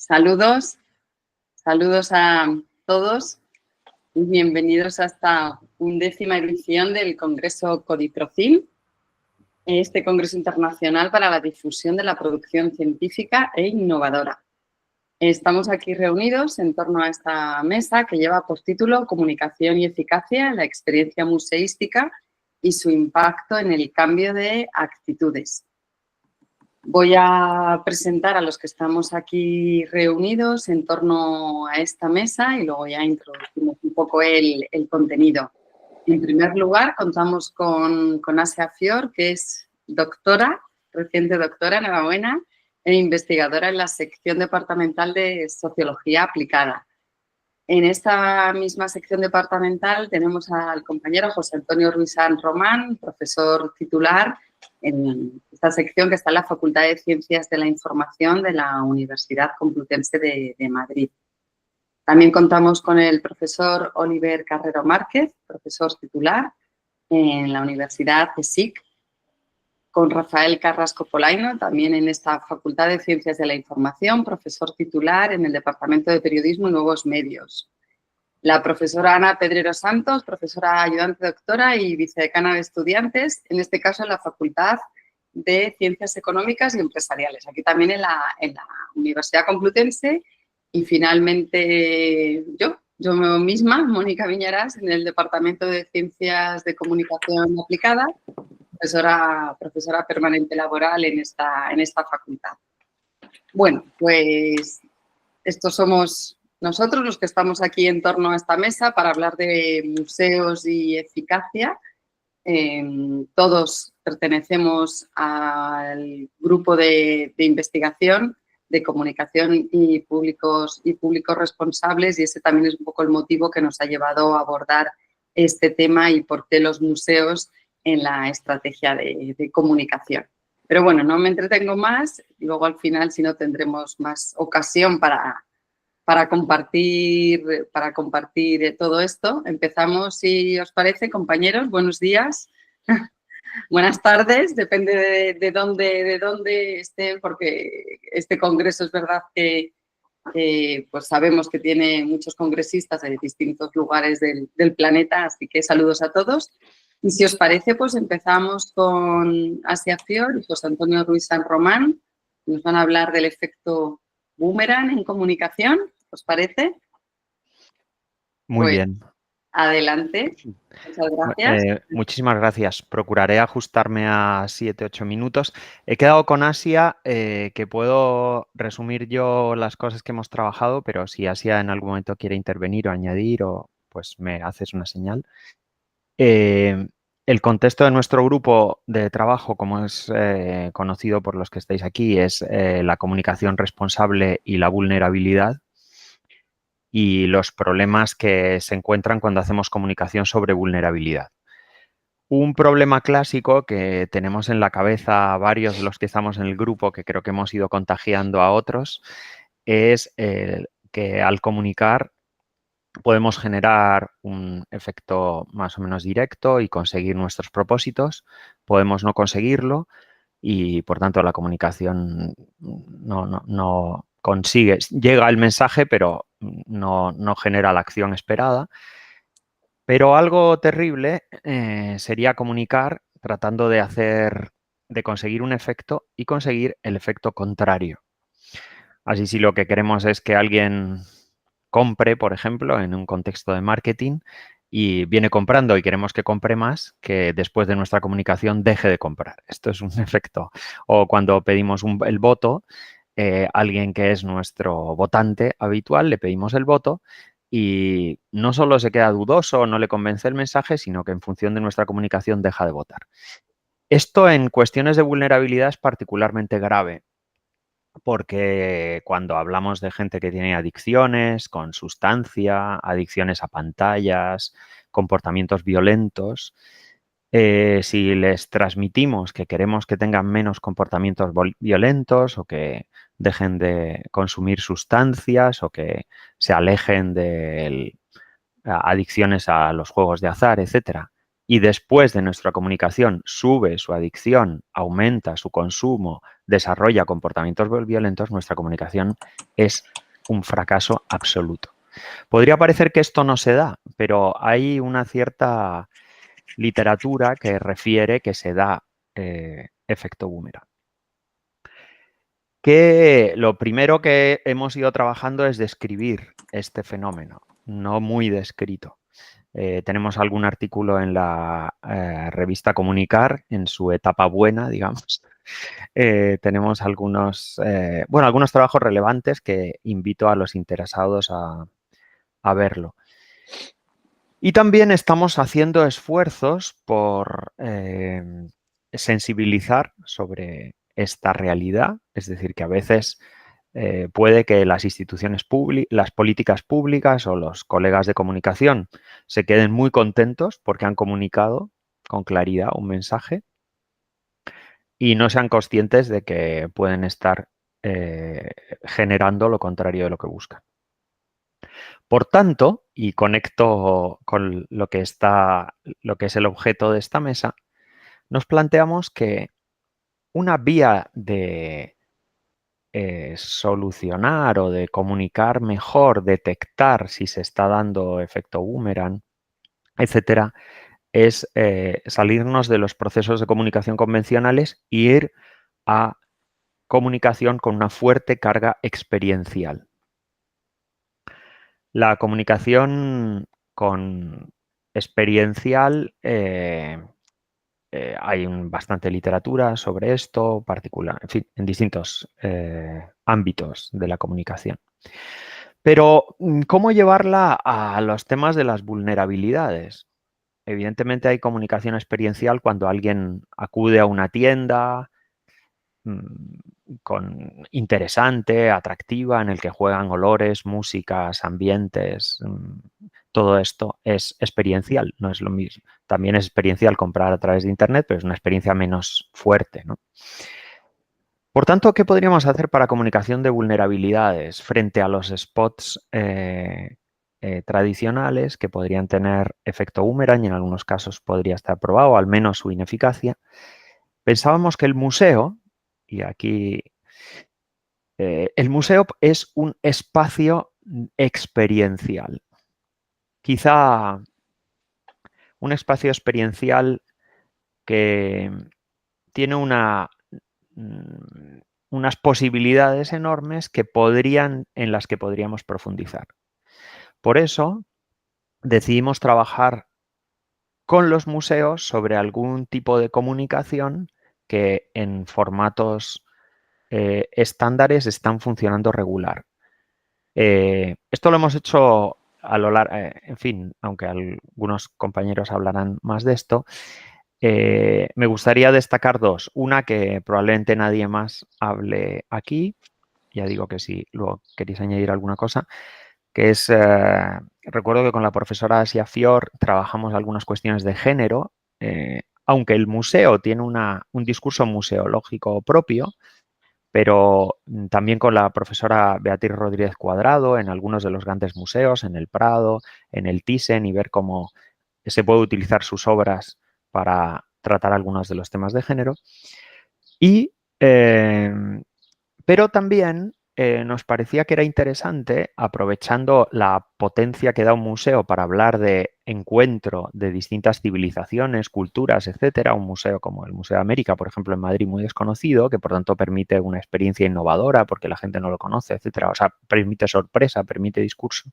Saludos, saludos a todos y bienvenidos a esta 11ª edición del Congreso Codiprofin, este Congreso Internacional para la Difusión de la Producción Científica e Innovadora. Estamos aquí reunidos en torno a esta mesa que lleva por título Comunicación y Eficacia en la experiencia museística y su impacto en el cambio de actitudes. Voy a presentar a los que estamos aquí reunidos en torno a esta mesa y luego ya introducimos un poco el contenido. En primer lugar, contamos con Asia Fior, que es doctora, reciente doctora, enhorabuena, e investigadora en la sección departamental de Sociología Aplicada. En esta misma sección departamental tenemos al compañero José Antonio Ruiz San Román, profesor titular en esta sección que está en la Facultad de Ciencias de la Información de la Universidad Complutense de Madrid. También contamos con el profesor Oliver Carrero Márquez, profesor titular en la Universidad CSIC, con Rafael Carrasco Polaino, también en esta Facultad de Ciencias de la Información, profesor titular en el Departamento de Periodismo y Nuevos Medios. La profesora Ana Pedrero Santos, profesora ayudante doctora y vicedecana de estudiantes, en este caso en la Facultad de Ciencias Económicas y Empresariales, aquí también en la Universidad Complutense. Y finalmente yo misma, Mónica Viñarás, en el Departamento de Ciencias de Comunicación Aplicada, profesora permanente laboral en esta facultad. Bueno, pues estos somos nosotros los que estamos aquí en torno a esta mesa para hablar de museos y eficacia. Todos pertenecemos al grupo de investigación de comunicación y públicos responsables, y ese también es un poco el motivo que nos ha llevado a abordar este tema y por qué los museos en la estrategia de comunicación. Pero bueno, no me entretengo más, luego al final si no tendremos más ocasión para compartir todo esto. Empezamos, si os parece, compañeros, buenos días. Buenas tardes, depende de dónde estén, porque este congreso es verdad que pues sabemos que tiene muchos congresistas de distintos lugares del planeta, así que saludos a todos. Y si os parece, pues empezamos con Asia Fior y José Antonio Ruiz San Román. Nos van a hablar del efecto boomerang en comunicación, ¿os parece? Muy bien. Adelante. Muchas gracias. Muchísimas gracias. Procuraré ajustarme a 7-8 minutos. He quedado con Asia, que puedo resumir yo las cosas que hemos trabajado, pero si Asia en algún momento quiere intervenir o añadir, pues me haces una señal. El contexto de nuestro grupo de trabajo, como es conocido por los que estáis aquí, es la comunicación responsable y la vulnerabilidad, y los problemas que se encuentran cuando hacemos comunicación sobre vulnerabilidad. Un problema clásico que tenemos en la cabeza varios de los que estamos en el grupo, que creo que hemos ido contagiando a otros, es que al comunicar podemos generar un efecto más o menos directo y conseguir nuestros propósitos. Podemos no conseguirlo y, por tanto, la comunicación no consigue. Llega el mensaje, pero no genera la acción esperada. Pero algo terrible sería comunicar tratando de conseguir un efecto y conseguir el efecto contrario. Así, si lo que queremos es que alguien compre, por ejemplo, en un contexto de marketing, y viene comprando y queremos que compre más, que después de nuestra comunicación deje de comprar. Esto es un efecto. O cuando pedimos el voto, alguien que es nuestro votante habitual, le pedimos el voto y no solo se queda dudoso, no le convence el mensaje, sino que en función de nuestra comunicación deja de votar. Esto en cuestiones de vulnerabilidad es particularmente grave, porque cuando hablamos de gente que tiene adicciones con sustancia, adicciones a pantallas, comportamientos violentos, si les transmitimos que queremos que tengan menos comportamientos violentos o que dejen de consumir sustancias o que se alejen de adicciones a los juegos de azar, etcétera, y después de nuestra comunicación sube su adicción, aumenta su consumo, desarrolla comportamientos violentos, nuestra comunicación es un fracaso absoluto. Podría parecer que esto no se da, pero hay una cierta literatura que refiere que se da efecto boomerang. Que lo primero que hemos ido trabajando es describir este fenómeno, no muy descrito. Tenemos algún artículo en la revista Comunicar, en su etapa buena, digamos. Tenemos algunos trabajos relevantes que invito a los interesados a verlo. Y también estamos haciendo esfuerzos por sensibilizar sobre esta realidad, es decir, que a veces puede que las instituciones públicas, las políticas públicas o los colegas de comunicación se queden muy contentos porque han comunicado con claridad un mensaje y no sean conscientes de que pueden estar generando lo contrario de lo que buscan. Por tanto, y conecto con lo que es el objeto de esta mesa, nos planteamos que una vía de solucionar o de comunicar mejor, detectar si se está dando efecto boomerang, etcétera, es salirnos de los procesos de comunicación convencionales e ir a comunicación con una fuerte carga experiencial. La comunicación con experiencial, hay bastante literatura sobre esto, particular, en fin, en distintos ámbitos de la comunicación. Pero, ¿cómo llevarla a los temas de las vulnerabilidades? Evidentemente hay comunicación experiencial cuando alguien acude a una tienda interesante, atractiva, en el que juegan olores, músicas, ambientes. Todo esto es experiencial, no es lo mismo. También es experiencial comprar a través de Internet, pero es una experiencia menos fuerte, ¿no? Por tanto, ¿qué podríamos hacer para comunicación de vulnerabilidades frente a los spots tradicionales que podrían tener efecto boomerang y en algunos casos podría estar probado, al menos su ineficacia? Pensábamos que el museo, y aquí el museo es un espacio experiencial. Quizá un espacio experiencial que tiene unas posibilidades enormes en las que podríamos profundizar. Por eso decidimos trabajar con los museos sobre algún tipo de comunicación que en formatos estándares están funcionando regular. Esto lo hemos hecho a lo largo, en fin, aunque algunos compañeros hablarán más de esto, me gustaría destacar dos. Una que probablemente nadie más hable aquí, ya digo que si luego queréis añadir alguna cosa, que es, recuerdo que con la profesora Asia Fior trabajamos algunas cuestiones de género, aunque el museo tiene un discurso museológico propio, pero también con la profesora Beatriz Rodríguez Cuadrado en algunos de los grandes museos, en el Prado, en el Thyssen, y ver cómo se puede utilizar sus obras para tratar algunos de los temas de género. Pero también nos parecía que era interesante, aprovechando la potencia que da un museo para hablar de encuentro de distintas civilizaciones, culturas, etcétera, un museo como el Museo de América, por ejemplo, en Madrid, muy desconocido, que por tanto permite una experiencia innovadora porque la gente no lo conoce, etcétera, o sea, permite sorpresa, permite discurso.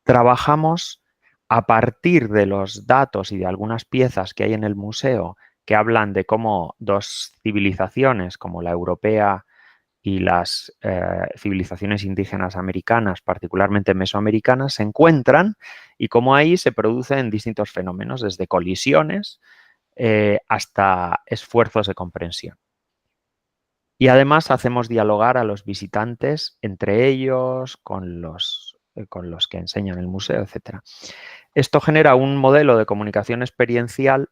Trabajamos a partir de los datos y de algunas piezas que hay en el museo que hablan de cómo dos civilizaciones, como la europea y las civilizaciones indígenas americanas, particularmente mesoamericanas, se encuentran y cómo ahí se producen distintos fenómenos, desde colisiones hasta esfuerzos de comprensión. Y además hacemos dialogar a los visitantes entre ellos, con los que enseñan el museo, etc. Esto genera un modelo de comunicación experiencial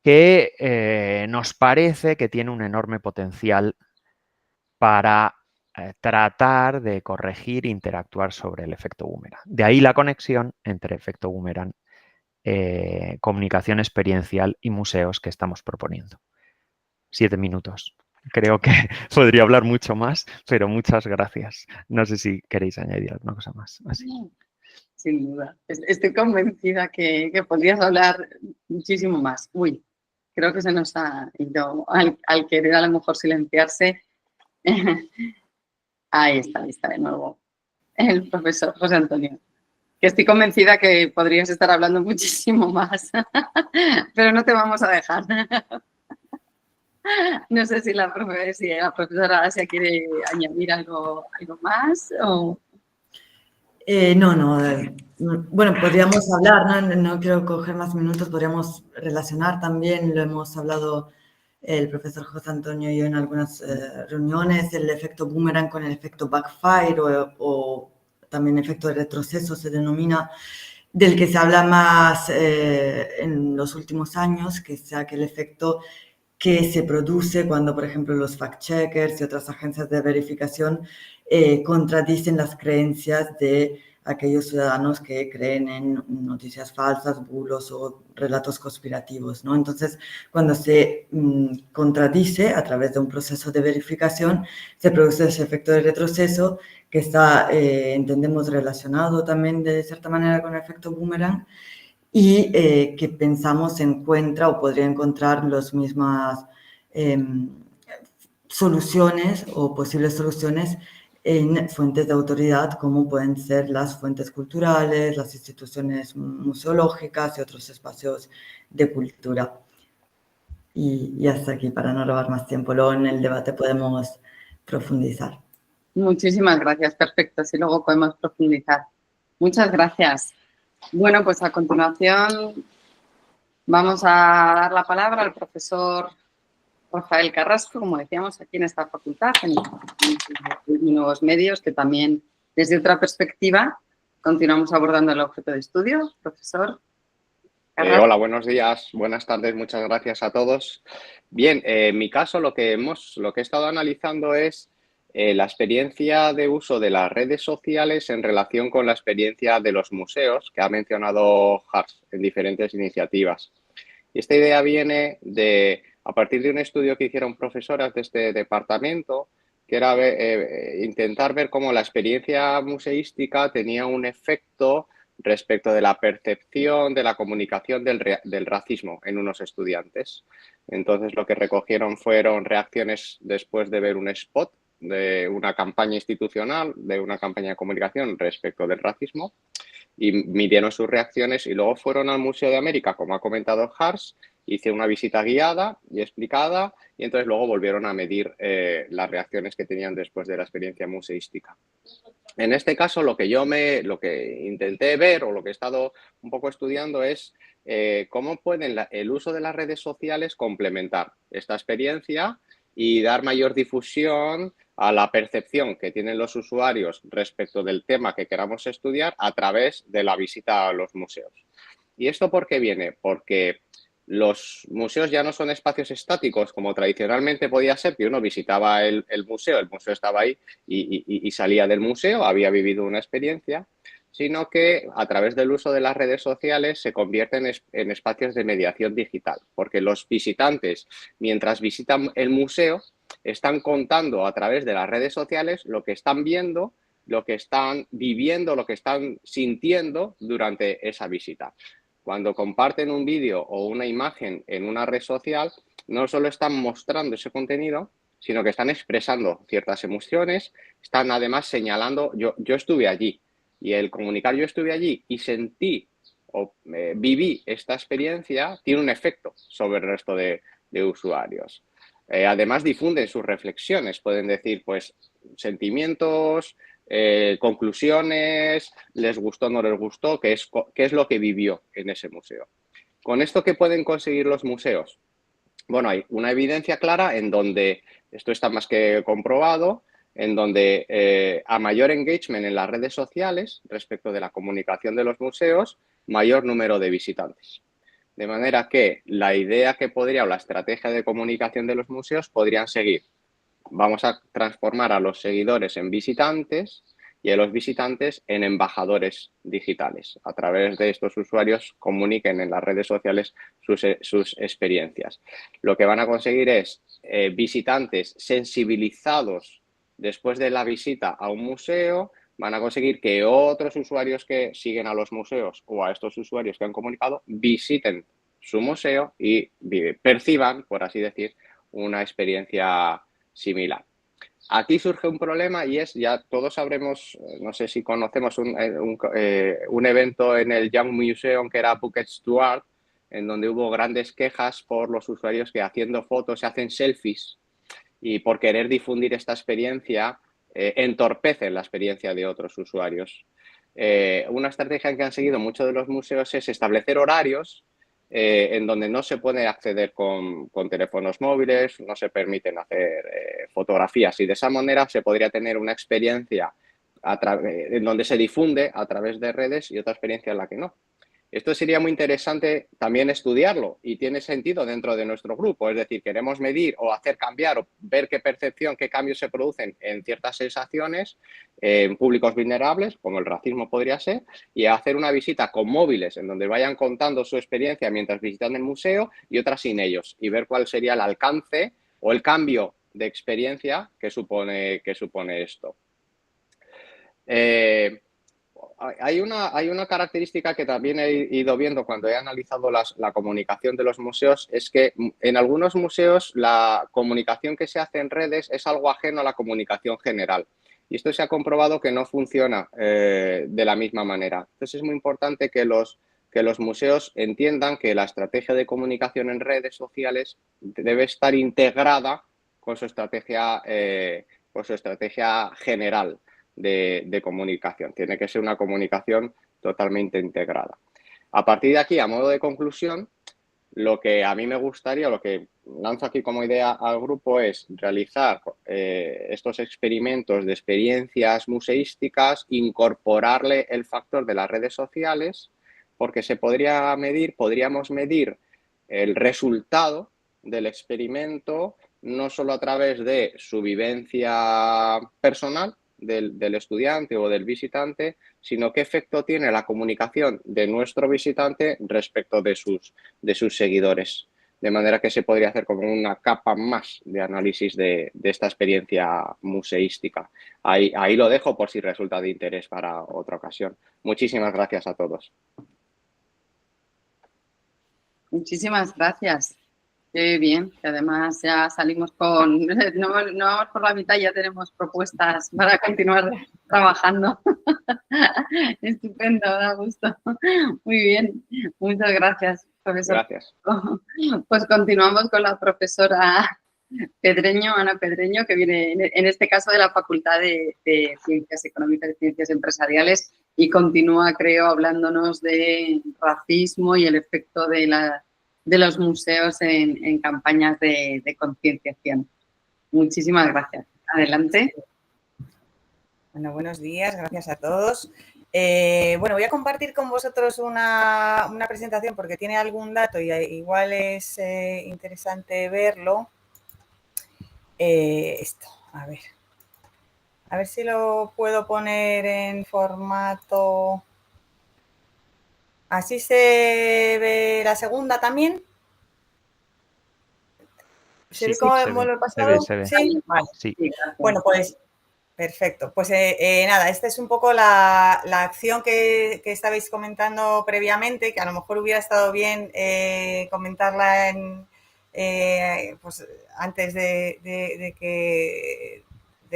que nos parece que tiene un enorme potencial para tratar de corregir e interactuar sobre el efecto boomerang. De ahí la conexión entre efecto boomerang comunicación experiencial y museos que estamos proponiendo. 7 minutos. Creo que podría hablar mucho más, pero muchas gracias. No sé si queréis añadir alguna cosa más. Así. Sin duda. Estoy convencida que podrías hablar muchísimo más. Uy, creo que se nos ha ido al querer a lo mejor silenciarse. Ahí está de nuevo el profesor José Antonio. Que estoy convencida que podrías estar hablando muchísimo más, pero no te vamos a dejar. No sé si la profesora Asia quiere añadir algo más o... No. Bueno, podríamos hablar, ¿no? No quiero coger más minutos, podríamos relacionar también, lo hemos hablado el profesor José Antonio y yo en algunas reuniones, el efecto boomerang con el efecto backfire o también efecto de retroceso se denomina, del que se habla más en los últimos años, que sea aquel efecto que se produce cuando, por ejemplo, los fact-checkers y otras agencias de verificación contradicen las creencias de aquellos ciudadanos que creen en noticias falsas, bulos o relatos conspirativos, ¿no? Entonces, cuando se contradice a través de un proceso de verificación, se produce ese efecto de retroceso que está, entendemos, relacionado también de cierta manera con el efecto boomerang, y que pensamos encuentra o podría encontrar las mismas soluciones o posibles soluciones en fuentes de autoridad como pueden ser las fuentes culturales, las instituciones museológicas y otros espacios de cultura. Y hasta aquí, para no robar más tiempo. Luego en el debate podemos profundizar. Muchísimas gracias, perfecto. Si luego podemos profundizar. Muchas gracias. Bueno, pues a continuación vamos a dar la palabra al profesor Rafael Carrasco, como decíamos, aquí en esta facultad, en Nuevos Medios, que también desde otra perspectiva continuamos abordando el objeto de estudio. Profesor Carrasco. Hola, buenos días, buenas tardes, muchas gracias a todos. Bien, en mi caso lo que he estado analizando es la experiencia de uso de las redes sociales en relación con la experiencia de los museos que ha mencionado Hars en diferentes iniciativas. Y esta idea viene a partir de un estudio que hicieron profesoras de este departamento, que era intentar ver cómo la experiencia museística tenía un efecto respecto de la percepción de la comunicación del racismo en unos estudiantes. Entonces, lo que recogieron fueron reacciones después de ver un spot de una campaña institucional, de una campaña de comunicación respecto del racismo, y midieron sus reacciones y luego fueron al Museo de América, como ha comentado Hars, hice una visita guiada y explicada y entonces luego volvieron a medir las reacciones que tenían después de la experiencia museística. En este caso, lo que intenté ver o lo que he estado un poco estudiando es cómo pueden el uso de las redes sociales complementar esta experiencia y dar mayor difusión a la percepción que tienen los usuarios respecto del tema que queramos estudiar a través de la visita a los museos. ¿Y esto por qué viene? Porque los museos ya no son espacios estáticos como tradicionalmente podía ser, que uno visitaba el museo estaba ahí y salía del museo, había vivido una experiencia, sino que a través del uso de las redes sociales se convierten en espacios de mediación digital, porque los visitantes, mientras visitan el museo, están contando a través de las redes sociales lo que están viendo, lo que están viviendo, lo que están sintiendo durante esa visita. Cuando comparten un vídeo o una imagen en una red social, no solo están mostrando ese contenido, sino que están expresando ciertas emociones, están además señalando, yo estuve allí, y el comunicar yo estuve allí y sentí o viví esta experiencia tiene un efecto sobre el resto de usuarios. Además difunden sus reflexiones, pueden decir pues sentimientos, conclusiones, les gustó, no les gustó, qué es lo que vivió en ese museo. ¿Con esto qué pueden conseguir los museos? Bueno, hay una evidencia clara en donde, esto está más que comprobado, en donde a mayor engagement en las redes sociales respecto de la comunicación de los museos, mayor número de visitantes. De manera que la idea que podría o la estrategia de comunicación de los museos podrían seguir. Vamos a transformar a los seguidores en visitantes y a los visitantes en embajadores digitales. A través de estos usuarios comuniquen en las redes sociales sus experiencias. Lo que van a conseguir es visitantes sensibilizados después de la visita a un museo, van a conseguir que otros usuarios que siguen a los museos o a estos usuarios que han comunicado visiten su museo y perciban, por así decir, una experiencia similar. Aquí surge un problema y es, ya todos sabremos, no sé si conocemos un evento en el Young Museum que era Buckets to Art, en donde hubo grandes quejas por los usuarios que haciendo fotos se hacen selfies y por querer difundir esta experiencia entorpecen la experiencia de otros usuarios. Una estrategia que han seguido muchos de los museos es establecer horarios en donde no se puede acceder con teléfonos móviles, no se permiten hacer fotografías y de esa manera se podría tener una experiencia en donde se difunde a través de redes y otra experiencia en la que no. Esto sería muy interesante también estudiarlo y tiene sentido dentro de nuestro grupo. Es decir, queremos medir o hacer cambiar o ver qué percepción, qué cambios se producen en ciertas sensaciones en públicos vulnerables, como el racismo podría ser, y hacer una visita con móviles en donde vayan contando su experiencia mientras visitan el museo y otras sin ellos y ver cuál sería el alcance o el cambio de experiencia que supone esto. Hay una característica que también he ido viendo cuando he analizado la comunicación de los museos, es que en algunos museos la comunicación que se hace en redes es algo ajeno a la comunicación general. Y esto se ha comprobado que no funciona de la misma manera. Entonces es muy importante que los museos entiendan que la estrategia de comunicación en redes sociales debe estar integrada con su estrategia general de comunicación. Tiene que ser una comunicación totalmente integrada. A partir de aquí, a modo de conclusión, lo que a mí me gustaría, lo que lanzo aquí como idea al grupo es realizar estos experimentos de experiencias museísticas, incorporarle el factor de las redes sociales, porque podríamos medir el resultado del experimento no solo a través de su vivencia personal, del estudiante o del visitante, sino qué efecto tiene la comunicación de nuestro visitante respecto de sus seguidores. De manera que se podría hacer como una capa más de análisis de esta experiencia museística. Ahí lo dejo por si resulta de interés para otra ocasión. Muchísimas gracias a todos. Muchísimas gracias. Qué bien, que además ya salimos con, no vamos por la mitad, ya tenemos propuestas para continuar trabajando. Estupendo, da gusto. Muy bien, muchas gracias, profesor. Gracias. Pues continuamos con la profesora Pedreño, Ana Pedreño, que viene en este caso de la Facultad de Ciencias Económicas y Ciencias Empresariales y continúa, creo, hablándonos de racismo y el efecto de los museos en campañas de concienciación. Muchísimas gracias. Adelante. Bueno, buenos días, gracias a todos. Bueno, voy a compartir con vosotros una presentación porque tiene algún dato y igual es interesante verlo. Esto, a ver si lo puedo poner en formato... ¿Así se ve la segunda también? ¿Se ve cómo lo he pasado? Se ve. Sí, vale. Sí. Bueno, pues perfecto. Pues nada, esta es un poco la acción que estabais comentando previamente, que a lo mejor hubiera estado bien comentarla pues antes de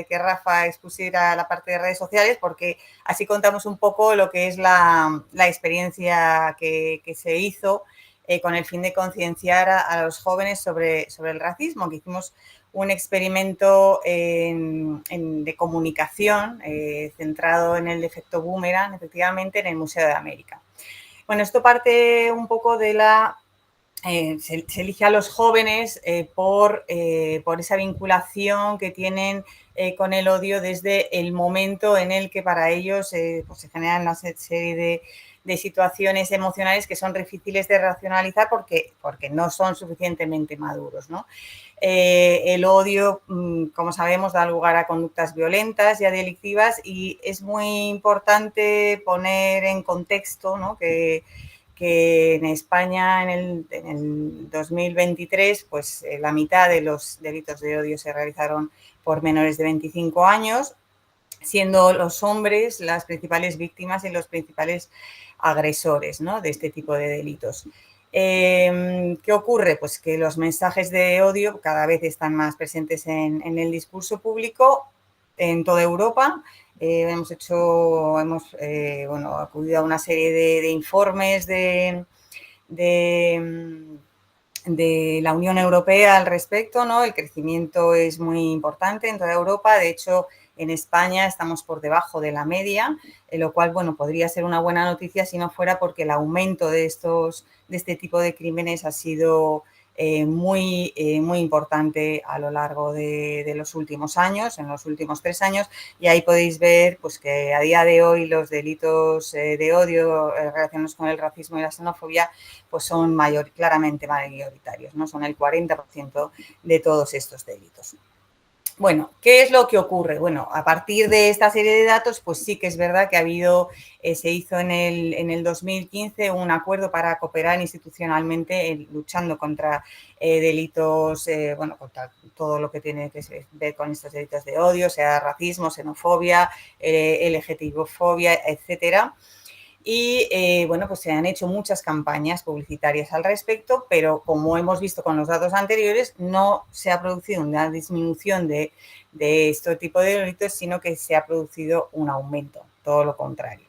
que Rafa expusiera la parte de redes sociales, porque así contamos un poco lo que es la experiencia que se hizo con el fin de concienciar a los jóvenes sobre el racismo, que hicimos un experimento de comunicación centrado en el efecto boomerang, efectivamente, en el Museo de América. Bueno, esto parte un poco de se elige a los jóvenes por esa vinculación que tienen con el odio desde el momento en el que para ellos pues se generan una serie de situaciones emocionales que son difíciles de racionalizar porque no son suficientemente maduros, ¿no? El odio, como sabemos, da lugar a conductas violentas y a delictivas, y es muy importante poner en contexto, ¿no?, que en España en el 2023 pues la mitad de los delitos de odio se realizaron por menores de 25 años, siendo los hombres las principales víctimas y los principales agresores, ¿no?, de este tipo de delitos. ¿Qué ocurre? Pues que los mensajes de odio cada vez están más presentes en el discurso público en toda Europa. Hemos acudido a una serie de informes de la Unión Europea al respecto, ¿no? El crecimiento es muy importante en toda Europa. De hecho, en España estamos por debajo de la media, lo cual, bueno, podría ser una buena noticia si no fuera porque el aumento de este tipo de crímenes ha sido muy importante a lo largo de los últimos años, en los últimos 3 años, y ahí podéis ver pues, que a día de hoy los delitos de odio relacionados con el racismo y la xenofobia pues son claramente mayoritarios, ¿no? Son el 40% de todos estos delitos. Bueno, ¿qué es lo que ocurre? Bueno, a partir de esta serie de datos, pues sí que es verdad que se hizo en el 2015 un acuerdo para cooperar institucionalmente luchando contra delitos, contra todo lo que tiene que ver con estos delitos de odio, sea racismo, xenofobia, LGTBI-fobia, etcétera. Y, pues se han hecho muchas campañas publicitarias al respecto, pero como hemos visto con los datos anteriores, no se ha producido una disminución de este tipo de delitos, sino que se ha producido un aumento, todo lo contrario.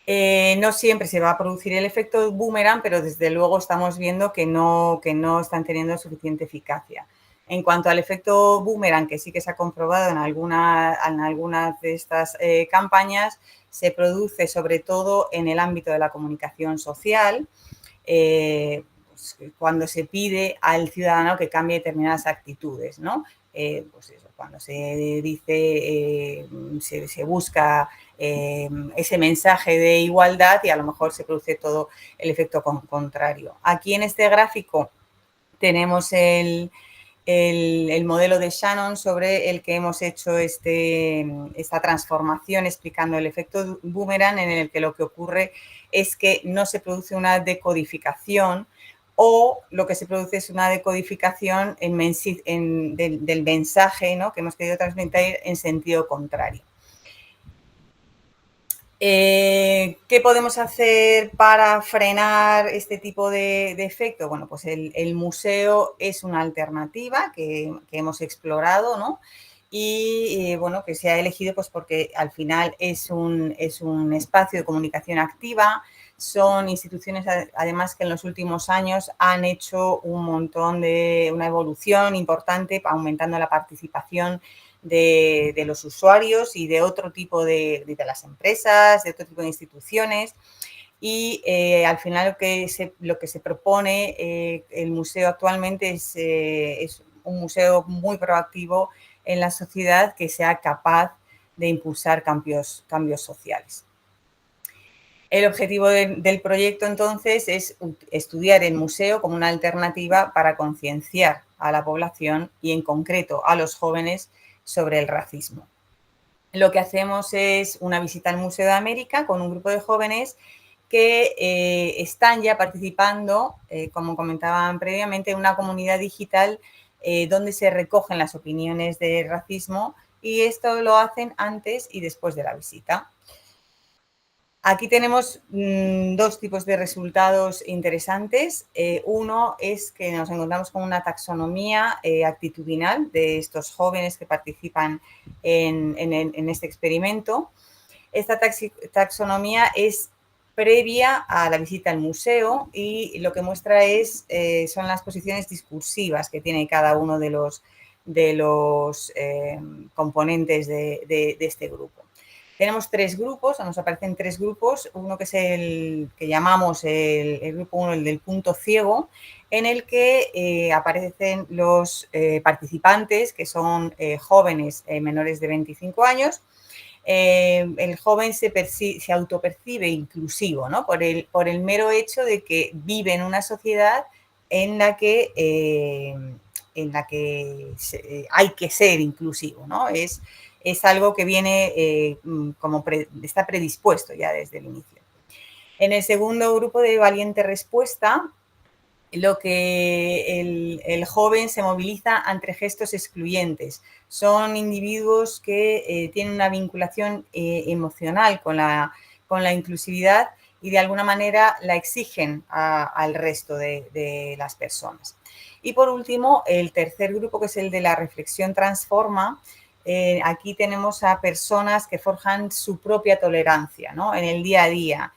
No siempre se va a producir el efecto boomerang, pero desde luego estamos viendo que no están teniendo suficiente eficacia. En cuanto al efecto boomerang, que sí que se ha comprobado en algunas de estas campañas, se produce sobre todo en el ámbito de la comunicación social, cuando se pide al ciudadano que cambie determinadas actitudes, ¿no? Pues eso, cuando se dice, se busca ese mensaje de igualdad y a lo mejor se produce todo el efecto contrario. Aquí en este gráfico tenemos el modelo de Shannon sobre el que hemos hecho esta transformación explicando el efecto boomerang, en el que lo que ocurre es que no se produce una decodificación, o lo que se produce es una decodificación del mensaje, ¿no?, que hemos querido transmitir en sentido contrario. ¿Qué podemos hacer para frenar este tipo de efecto? Bueno, pues el museo es una alternativa que hemos explorado, ¿no? Y que se ha elegido pues porque al final es un espacio de comunicación activa. Son instituciones, además, que en los últimos años han hecho una evolución importante, aumentando la participación de los usuarios y de otro tipo de las empresas, de otro tipo de instituciones. Y al final lo que se propone el museo actualmente es un museo muy proactivo en la sociedad, que sea capaz de impulsar cambios sociales. El objetivo del proyecto, entonces, es estudiar el museo como una alternativa para concienciar a la población y, en concreto, a los jóvenes sobre el racismo. Lo que hacemos es una visita al Museo de América con un grupo de jóvenes que están ya participando, como comentaban previamente, en una comunidad digital donde se recogen las opiniones de racismo, y esto lo hacen antes y después de la visita. Aquí tenemos 2 tipos de resultados interesantes. Uno es que nos encontramos con una taxonomía actitudinal de estos jóvenes que participan en este experimento. Esta taxonomía es previa a la visita al museo, y lo que muestra son las posiciones discursivas que tiene cada uno de los componentes de este grupo. Tenemos 3 grupos, nos aparecen 3 grupos. Uno que es el que llamamos el grupo 1, el del punto ciego, en el que aparecen los participantes, que son jóvenes menores de 25 años, el joven se autopercibe inclusivo, ¿no? Por el mero hecho de que vive en una sociedad en la que hay que ser inclusivo, ¿no? Es algo que viene está predispuesto ya desde el inicio. En el segundo grupo de valiente respuesta, lo que el joven se moviliza ante gestos excluyentes. Son individuos que tienen una vinculación emocional con la inclusividad y de alguna manera la exigen al resto de las personas. Y por último, el tercer grupo, que es el de la reflexión transforma. Aquí tenemos a personas que forjan su propia tolerancia, ¿no? En el día a día.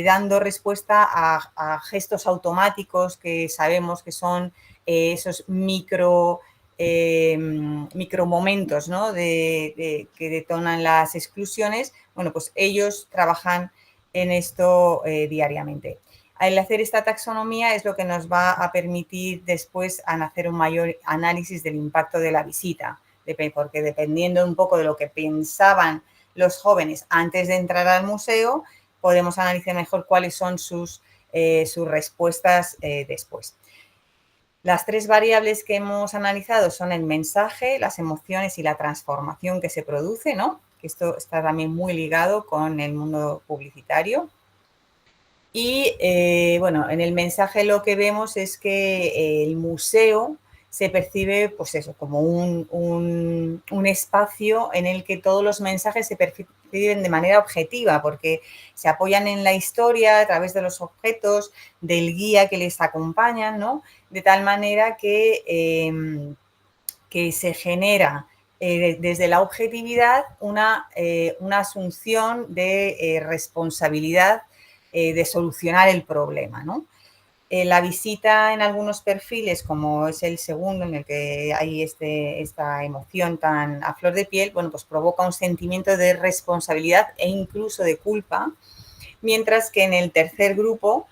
Dando respuesta a gestos automáticos que sabemos que son esos micromomentos, ¿no? que detonan las exclusiones. Bueno, pues ellos trabajan en esto diariamente. Al hacer esta taxonomía es lo que nos va a permitir después hacer un mayor análisis del impacto de la visita, porque dependiendo un poco de lo que pensaban los jóvenes antes de entrar al museo, podemos analizar mejor cuáles son sus respuestas después. Las tres variables que hemos analizado son el mensaje, las emociones y la transformación que se produce, ¿no? Que esto está también muy ligado con el mundo publicitario. Y, bueno, en el mensaje lo que vemos es que el museo se percibe, pues eso, como un espacio en el que todos los mensajes se perciben de manera objetiva, porque se apoyan en la historia a través de los objetos, del guía que les acompañan, ¿no? De tal manera que se genera desde la objetividad una asunción de responsabilidad de solucionar el problema, ¿no? La visita en algunos perfiles, como es el segundo, en el que hay esta emoción tan a flor de piel, bueno, pues provoca un sentimiento de responsabilidad e incluso de culpa, mientras que en el tercer grupo,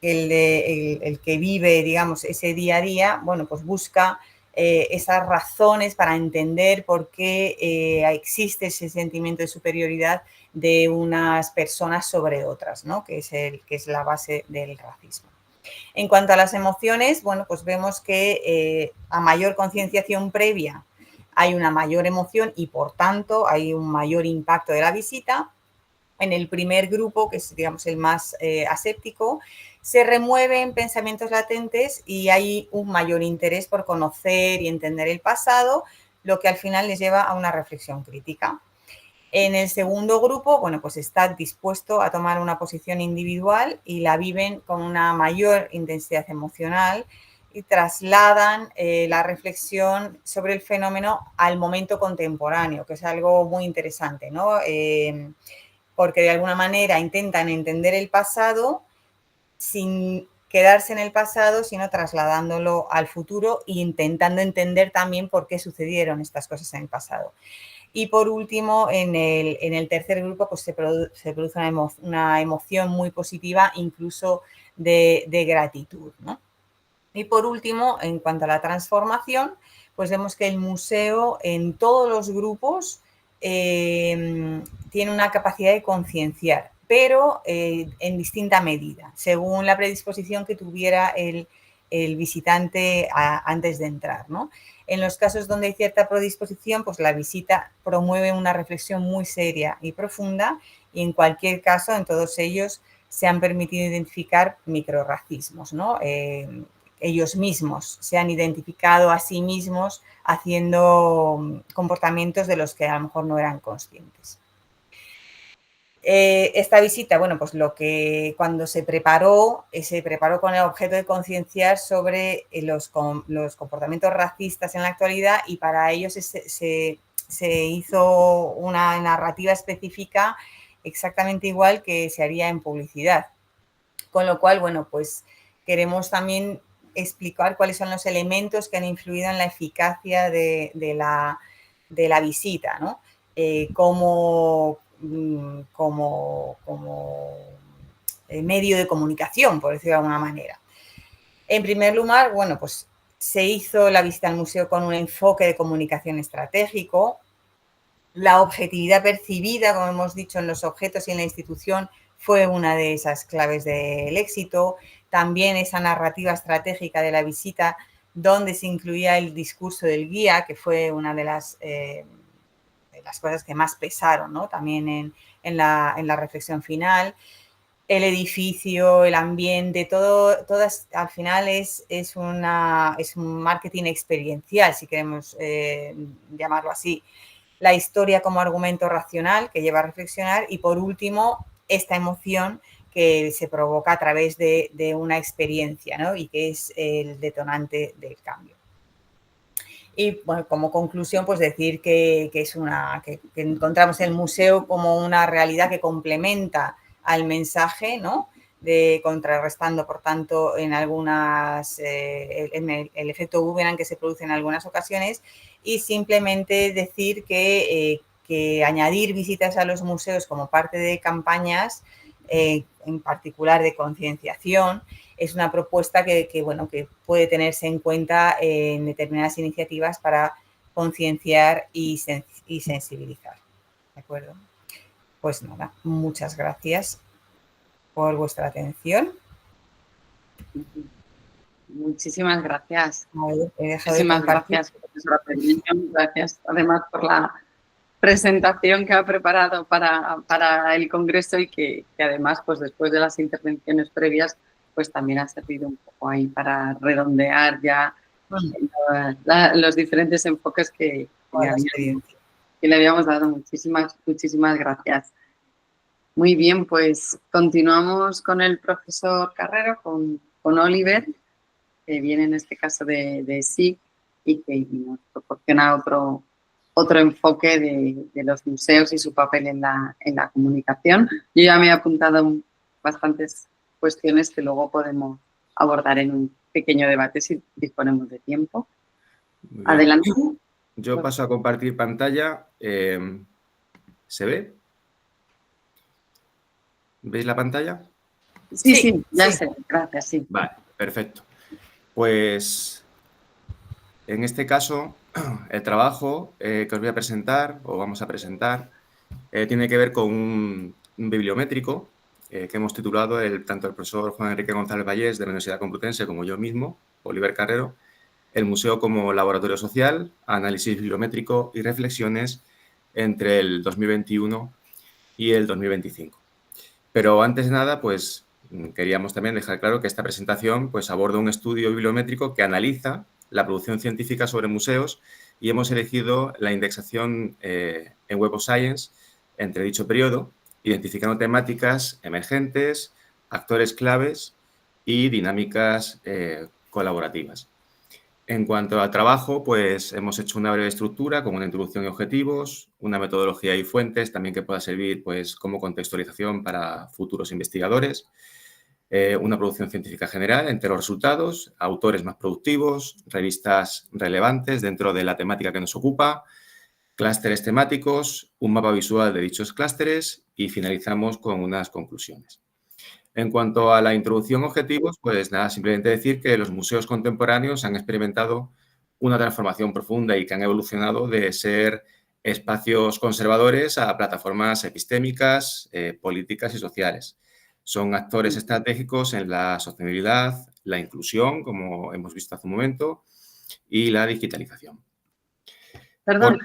el que vive, digamos, ese día a día, bueno, pues busca esas razones para entender por qué existe ese sentimiento de superioridad de unas personas sobre otras, ¿no? Que es la base del racismo. En cuanto a las emociones, bueno, pues vemos que a mayor concienciación previa hay una mayor emoción y, por tanto, hay un mayor impacto de la visita. En el primer grupo, que es, digamos, el más aséptico, se remueven pensamientos latentes y hay un mayor interés por conocer y entender el pasado, lo que al final les lleva a una reflexión crítica. En el segundo grupo, bueno, pues está dispuesto a tomar una posición individual y la viven con una mayor intensidad emocional y trasladan la reflexión sobre el fenómeno al momento contemporáneo, que es algo muy interesante, ¿no? Porque de alguna manera intentan entender el pasado sin quedarse en el pasado, sino trasladándolo al futuro e intentando entender también por qué sucedieron estas cosas en el pasado. Y por último, en el tercer grupo, pues se produce una emoción muy positiva, incluso de gratitud, ¿no? Y por último, en cuanto a la transformación, pues vemos que el museo en todos los grupos tiene una capacidad de concienciar, pero en distinta medida, según la predisposición que tuviera el visitante antes de entrar, ¿no? En los casos donde hay cierta predisposición, pues la visita promueve una reflexión muy seria y profunda y en cualquier caso, en todos ellos, se han permitido identificar microrracismos, ¿no? Ellos mismos se han identificado a sí mismos haciendo comportamientos de los que a lo mejor no eran conscientes. Esta visita, bueno, pues cuando se preparó con el objeto de concienciar sobre los comportamientos racistas en la actualidad y para ello se hizo una narrativa específica exactamente igual que se haría en publicidad. Con lo cual, bueno, pues queremos también explicar cuáles son los elementos que han influido en la eficacia de la visita, ¿no? Como medio de comunicación, por decirlo de alguna manera. En primer lugar, bueno, pues se hizo la visita al museo con un enfoque de comunicación estratégico. La objetividad percibida, como hemos dicho, en los objetos y en la institución fue una de esas claves del éxito. También esa narrativa estratégica de la visita, donde se incluía el discurso del guía, que fue una de las cosas que más pesaron, ¿no? También en la reflexión final. El edificio, el ambiente, todas al final es un marketing experiencial, si queremos llamarlo así. La historia como argumento racional que lleva a reflexionar y, por último, esta emoción que se provoca a través de una experiencia, ¿no? Y que es el detonante del cambio. Y, bueno, como conclusión, pues decir que encontramos el museo como una realidad que complementa al mensaje, ¿no? Contrarrestando, por tanto, en algunas, el efecto boomerang que se produce en algunas ocasiones, y simplemente decir que añadir visitas a los museos como parte de campañas, en particular de concienciación, es una propuesta que puede tenerse en cuenta en determinadas iniciativas para concienciar y sensibilizar. ¿De acuerdo? Pues nada, muchas gracias por vuestra atención. Muchísimas gracias. Muchísimas gracias, profesora Perniño. Gracias además por la presentación que ha preparado para el Congreso y que además, pues después de las intervenciones previas, pues también ha servido un poco ahí para redondear ya los diferentes enfoques que le habíamos dado. Muchísimas gracias. Muy bien, pues continuamos con el profesor Carrero, con Oliver, que viene en este caso de SIC y que nos proporciona otro enfoque de los museos y su papel en la comunicación. Yo ya me he apuntado bastantes cuestiones que luego podemos abordar en un pequeño debate si disponemos de tiempo. Adelante. Yo paso a compartir pantalla. ¿Se ve? ¿Veis la pantalla? Sí, ya sé. Gracias, sí. Vale, perfecto. Pues en este caso, el trabajo que os voy a presentar, o vamos a presentar, tiene que ver con un bibliométrico que hemos titulado, tanto el profesor Juan Enrique González Vallés de la Universidad Complutense como yo mismo, Oliver Carrero, el museo como laboratorio social, análisis bibliométrico y reflexiones entre el 2021 y el 2025. Pero antes de nada, pues queríamos también dejar claro que esta presentación pues aborda un estudio bibliométrico que analiza la producción científica sobre museos y hemos elegido la indexación en Web of Science entre dicho periodo, identificando temáticas emergentes, actores claves y dinámicas colaborativas. En cuanto al trabajo, pues hemos hecho una breve estructura con una introducción y objetivos, una metodología y fuentes también que pueda servir pues, como contextualización para futuros investigadores, una producción científica general entre los resultados, autores más productivos, revistas relevantes dentro de la temática que nos ocupa, clústeres temáticos, un mapa visual de dichos clústeres y finalizamos con unas conclusiones. En cuanto a la introducción objetivos, pues nada, simplemente decir que los museos contemporáneos han experimentado una transformación profunda y que han evolucionado de ser espacios conservadores a plataformas epistémicas, políticas y sociales. Son actores estratégicos en la sostenibilidad, la inclusión, como hemos visto hace un momento, y la digitalización. Perdón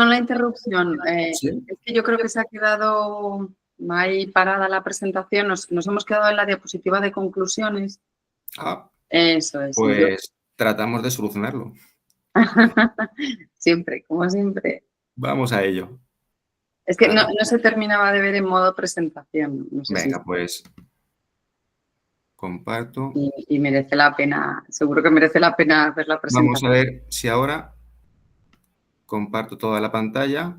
la interrupción. ¿Sí? Es que yo creo que se ha quedado ahí parada la presentación. Nos hemos quedado en la diapositiva de conclusiones. Ah, eso es. pues tratamos de solucionarlo. Siempre, como siempre. Vamos a ello. Es que no se terminaba de ver en modo presentación. No sé Venga, pues comparto. Y merece la pena, seguro que merece la pena ver la presentación. Vamos a ver si ahora comparto toda la pantalla.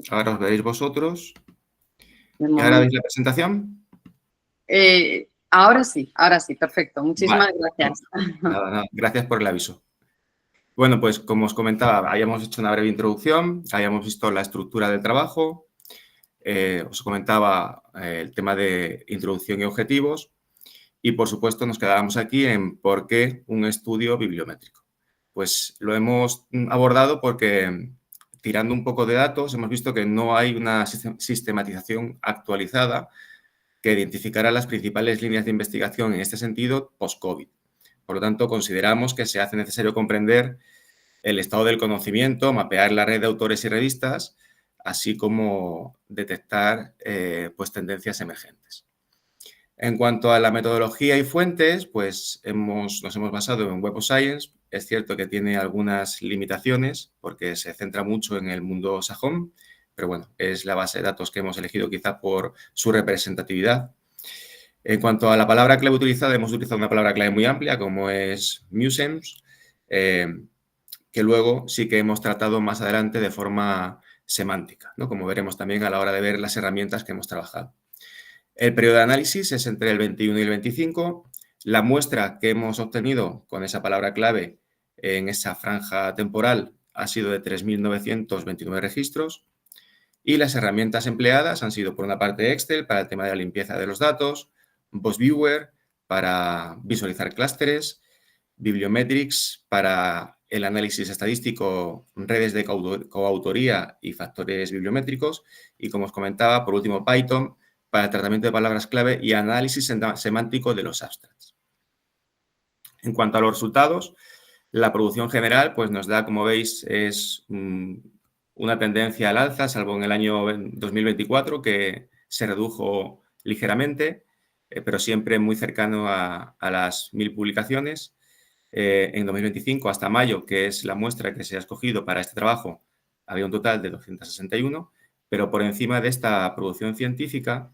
Ahora os veréis vosotros. ¿Y ahora veis la presentación? Ahora sí, perfecto. Muchísimas gracias. Nada, gracias por el aviso. Bueno, pues como os comentaba, habíamos hecho una breve introducción, habíamos visto la estructura del trabajo, os comentaba el tema de introducción y objetivos y, por supuesto, nos quedábamos aquí en por qué un estudio bibliométrico. Pues lo hemos abordado porque tirando un poco de datos, hemos visto que no hay una sistematización actualizada que identificara las principales líneas de investigación en este sentido post-COVID. Por lo tanto, consideramos que se hace necesario comprender el estado del conocimiento, mapear la red de autores y revistas, así como detectar pues, tendencias emergentes. En cuanto a la metodología y fuentes, pues nos hemos basado en Web of Science. Es cierto que tiene algunas limitaciones porque se centra mucho en el mundo sajón, pero bueno, es la base de datos que hemos elegido quizá por su representatividad. En cuanto a la palabra clave utilizada, hemos utilizado una palabra clave muy amplia como es museums, que luego sí que hemos tratado más adelante de forma semántica, ¿no? Como veremos también a la hora de ver las herramientas que hemos trabajado. El periodo de análisis es entre el 21 y el 25. La muestra que hemos obtenido con esa palabra clave en esa franja temporal ha sido de 3.929 registros y las herramientas empleadas han sido, por una parte, Excel para el tema de la limpieza de los datos, BossViewer para visualizar clústeres, Bibliometrics para el análisis estadístico, redes de coautoría y factores bibliométricos y, como os comentaba, por último, Python para el tratamiento de palabras clave y análisis semántico de los abstracts. En cuanto a los resultados, la producción general pues nos da, como veis, es una tendencia al alza, salvo en el año 2024, que se redujo ligeramente, pero siempre muy cercano a las 1.000 publicaciones. En 2025, hasta mayo, que es la muestra que se ha escogido para este trabajo, había un total de 261, pero por encima de esta producción científica,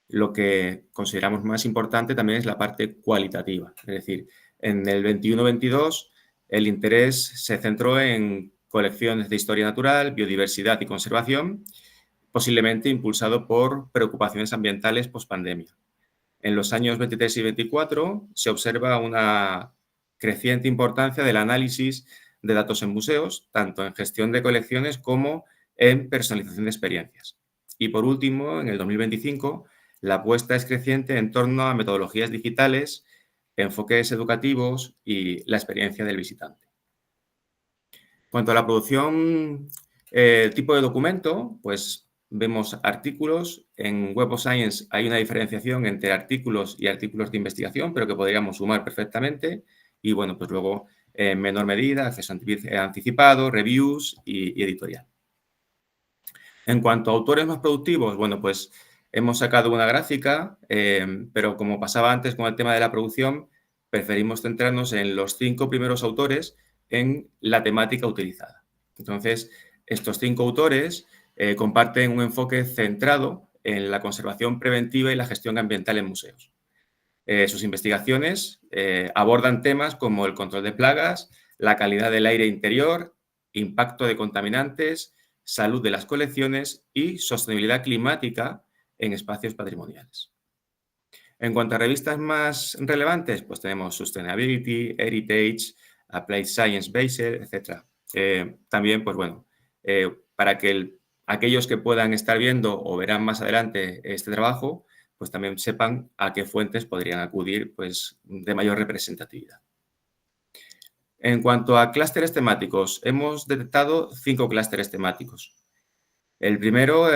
lo que consideramos más importante también es la parte cualitativa. Es decir, en el 21-22 el interés se centró en colecciones de historia natural, biodiversidad y conservación, posiblemente impulsado por preocupaciones ambientales post-pandemia. En los años 23 y 24 se observa una creciente importancia del análisis de datos en museos, tanto en gestión de colecciones como en personalización de experiencias. Y por último, en el 2025, la apuesta es creciente en torno a metodologías digitales, enfoques educativos y la experiencia del visitante. En cuanto a la producción, tipo de documento, pues vemos artículos. En Web of Science hay una diferenciación entre artículos y artículos de investigación, pero que podríamos sumar perfectamente. Y, bueno, pues luego, en menor medida, acceso anticipado, reviews y editorial. En cuanto a autores más productivos, bueno, pues hemos sacado una gráfica, pero como pasaba antes con el tema de la producción, preferimos centrarnos en los 5 primeros autores en la temática utilizada. Entonces, estos 5 autores comparten un enfoque centrado en la conservación preventiva y la gestión ambiental en museos. Sus investigaciones abordan temas como el control de plagas, la calidad del aire interior, impacto de contaminantes, salud de las colecciones y sostenibilidad climática en espacios patrimoniales. En cuanto a revistas más relevantes, pues tenemos Sustainability, Heritage, Applied Science Based, etc. También, pues bueno, para que aquellos que puedan estar viendo o verán más adelante este trabajo, pues también sepan a qué fuentes podrían acudir pues, de mayor representatividad. En cuanto a clústeres temáticos, hemos detectado 5 clústeres temáticos. El primero,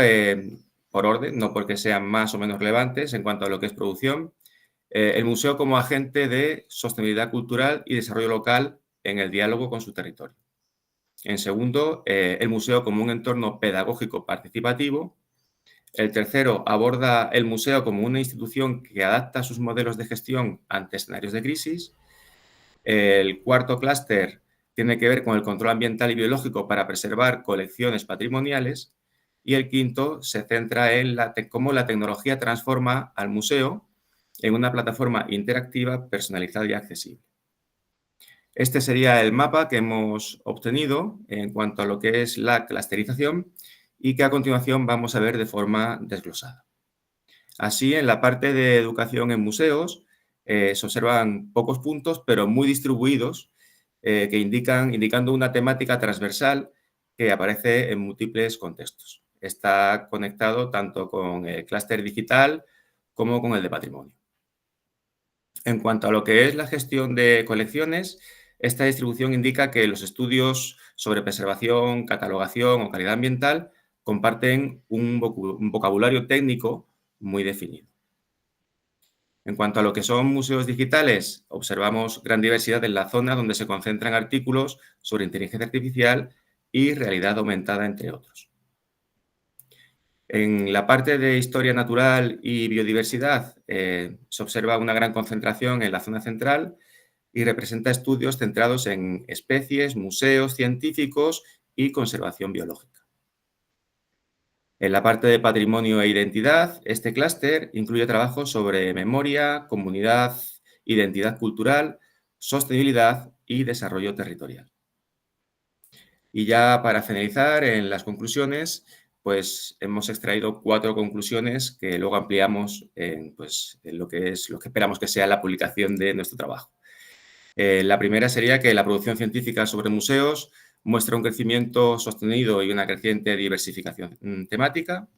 por orden, no porque sean más o menos relevantes en cuanto a lo que es producción, el museo como agente de sostenibilidad cultural y desarrollo local en el diálogo con su territorio. En segundo, el museo como un entorno pedagógico participativo. El tercero aborda el museo como una institución que adapta sus modelos de gestión ante escenarios de crisis. El cuarto clúster tiene que ver con el control ambiental y biológico para preservar colecciones patrimoniales. Y el quinto se centra en cómo la tecnología transforma al museo en una plataforma interactiva, personalizada y accesible. Este sería el mapa que hemos obtenido en cuanto a lo que es la clusterización y que a continuación vamos a ver de forma desglosada. Así, en la parte de educación en museos se observan pocos puntos, pero muy distribuidos, que indicando una temática transversal que aparece en múltiples contextos. Está conectado tanto con el clúster digital como con el de patrimonio. En cuanto a lo que es la gestión de colecciones, Esta distribución indica que los estudios sobre preservación, catalogación o calidad ambiental comparten un vocabulario técnico muy definido. En cuanto a lo que son museos digitales, observamos gran diversidad en la zona donde se concentran artículos sobre inteligencia artificial y realidad aumentada, entre otros. En la parte de historia natural y biodiversidad se observa una gran concentración en la zona central y representa estudios centrados en especies, museos científicos y conservación biológica. En la parte de patrimonio e identidad, este clúster incluye trabajos sobre memoria, comunidad, identidad cultural, sostenibilidad y desarrollo territorial. Y ya para finalizar, en las conclusiones, pues hemos extraído 4 conclusiones que luego ampliamos en lo que esperamos que sea la publicación de nuestro trabajo. La primera sería que la producción científica sobre museos muestra un crecimiento sostenido y una creciente diversificación temática.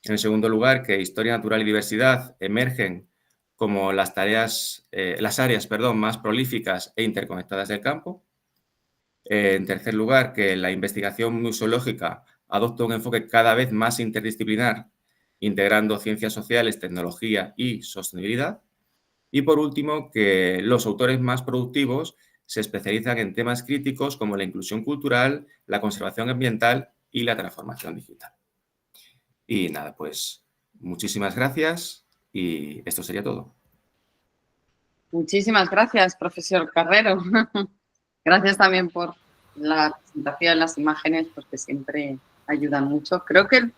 En segundo lugar, que historia natural y diversidad emergen como las áreas más prolíficas e interconectadas del campo. En tercer lugar, que la investigación museológica adopta un enfoque cada vez más interdisciplinar, integrando ciencias sociales, tecnología y sostenibilidad. Y por último, que los autores más productivos se especializan en temas críticos como la inclusión cultural, la conservación ambiental y la transformación digital. Y nada, pues muchísimas gracias y esto sería todo. Muchísimas gracias, profesor Carrero. Gracias también por la presentación, las imágenes, porque siempre ayudan mucho. Creo que,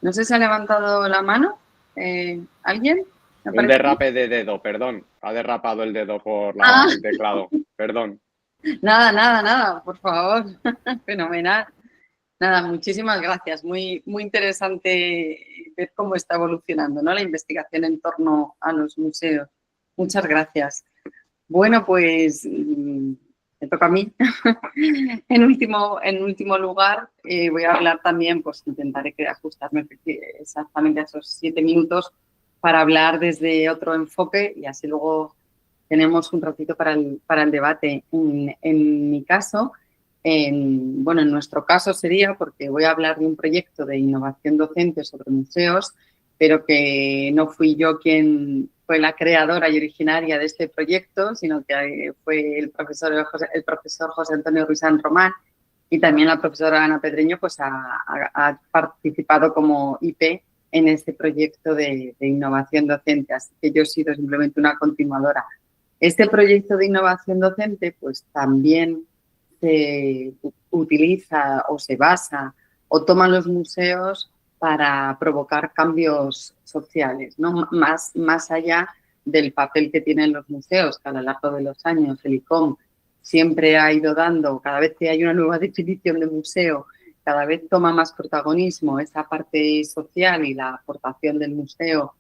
no sé si ha levantado la mano alguien. Un derrape de dedo, perdón. Ha derrapado el dedo por el teclado. Perdón. Nada, por favor. Fenomenal. Nada, muchísimas gracias. Muy interesante ver cómo está evolucionando, ¿no?, la investigación en torno a los museos. Muchas gracias. Bueno, pues me toca a mí. En último lugar, voy a hablar también, pues intentaré ajustarme exactamente a esos 7 minutos para hablar desde otro enfoque y así luego tenemos un ratito para el debate. En mi caso, en nuestro caso sería, porque voy a hablar de un proyecto de innovación docente sobre museos, pero que no fui yo quien fue la creadora y originaria de este proyecto, sino que fue el profesor José Antonio Ruiz San Román, y también la profesora Ana Pedreño pues ha participado como IP en este proyecto de innovación docente, así que yo he sido simplemente una continuadora. Este proyecto de innovación docente pues también se utiliza o se basa o toman los museos para provocar cambios sociales, ¿no? Más allá del papel que tienen los museos, que a lo largo de los años el ICOM siempre ha ido dando, cada vez que hay una nueva definición de museo, cada vez toma más protagonismo esa parte social y la aportación del museo,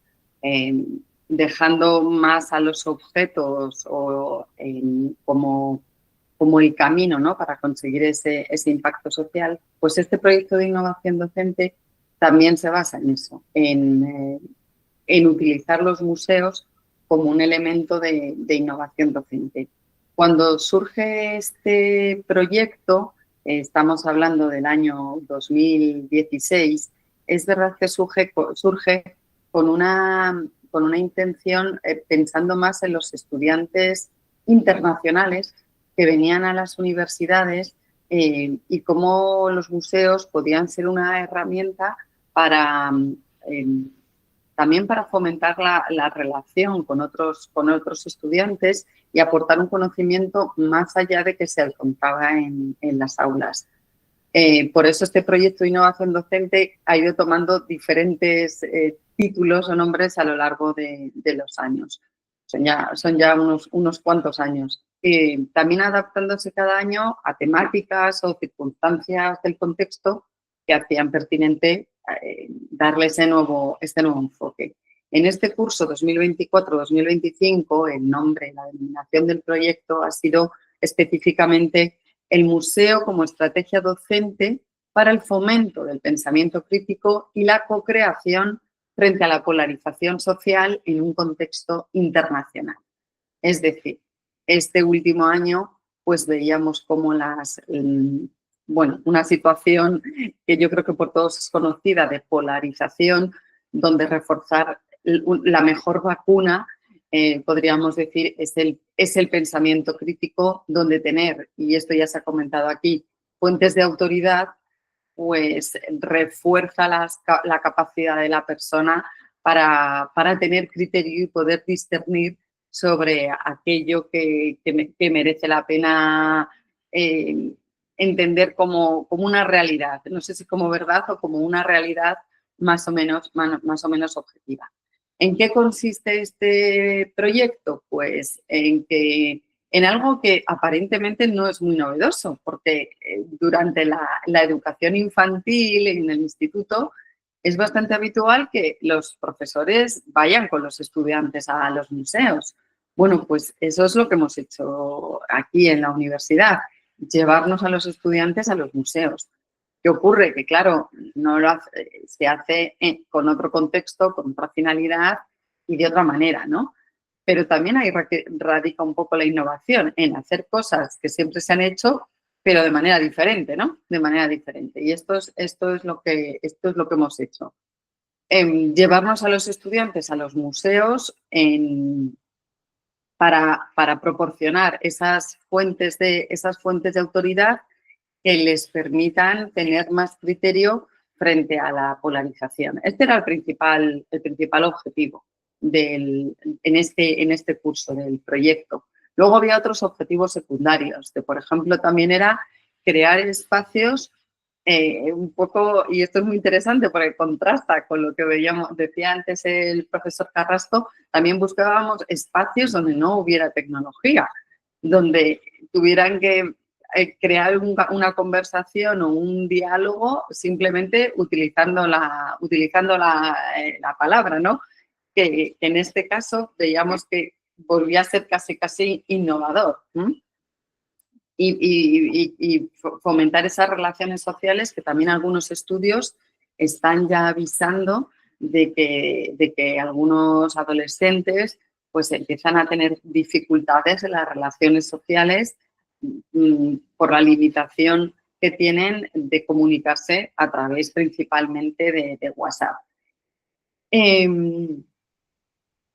dejando más a los objetos como el camino, ¿no?, para conseguir ese impacto social. Pues este proyecto de innovación docente también se basa en eso, en utilizar los museos como un elemento de innovación docente. Cuando surge este proyecto, estamos hablando del año 2016, es verdad que surge con una intención pensando más en los estudiantes internacionales que venían a las universidades y cómo los museos podían ser una herramienta también para fomentar la relación con otros estudiantes y aportar un conocimiento más allá de que se alcanzaba en las aulas. Por eso este proyecto de innovación docente ha ido tomando diferentes títulos o nombres a lo largo de los años. Son ya unos cuantos años. También adaptándose cada año a temáticas o circunstancias del contexto que hacían pertinente darle este nuevo enfoque. En este curso 2024-2025, el nombre, la denominación del proyecto ha sido específicamente el museo como estrategia docente para el fomento del pensamiento crítico y la co-creación frente a la polarización social en un contexto internacional. Es decir, este último año pues veíamos como bueno, una situación que yo creo que por todos es conocida de polarización, donde reforzar la mejor vacuna, podríamos decir, es el pensamiento crítico, donde tener, y esto ya se ha comentado aquí, fuentes de autoridad, pues refuerza la capacidad de la persona para tener criterio y poder discernir sobre aquello que merece la pena entender como una realidad. No sé si como verdad o como una realidad más o menos objetiva. ¿En qué consiste este proyecto? Pues en algo que aparentemente no es muy novedoso, porque durante la educación infantil en el instituto es bastante habitual que los profesores vayan con los estudiantes a los museos. Bueno, pues eso es lo que hemos hecho aquí en la universidad, llevarnos a los estudiantes a los museos. ¿Qué ocurre? Que claro, se hace con otro contexto, con otra finalidad y de otra manera, ¿no? Pero también ahí radica un poco la innovación en hacer cosas que siempre se han hecho, pero de manera diferente, ¿no? De manera diferente. Y esto es lo que hemos hecho. Llevarnos a los estudiantes a los museos para proporcionar esas fuentes de autoridad que les permitan tener más criterio frente a la polarización. Este era el principal objetivo en este curso del proyecto. Luego había otros objetivos secundarios, que por ejemplo también era crear espacios un poco, y esto es muy interesante porque contrasta con lo que decía antes el profesor Carrasco, también buscábamos espacios donde no hubiera tecnología, donde tuvieran que crear una conversación o un diálogo simplemente utilizando la palabra, ¿no? Que en este caso veíamos que volvía a ser casi innovador. Y fomentar esas relaciones sociales que también algunos estudios están ya avisando de que algunos adolescentes pues empiezan a tener dificultades en las relaciones sociales por la limitación que tienen de comunicarse a través principalmente de WhatsApp.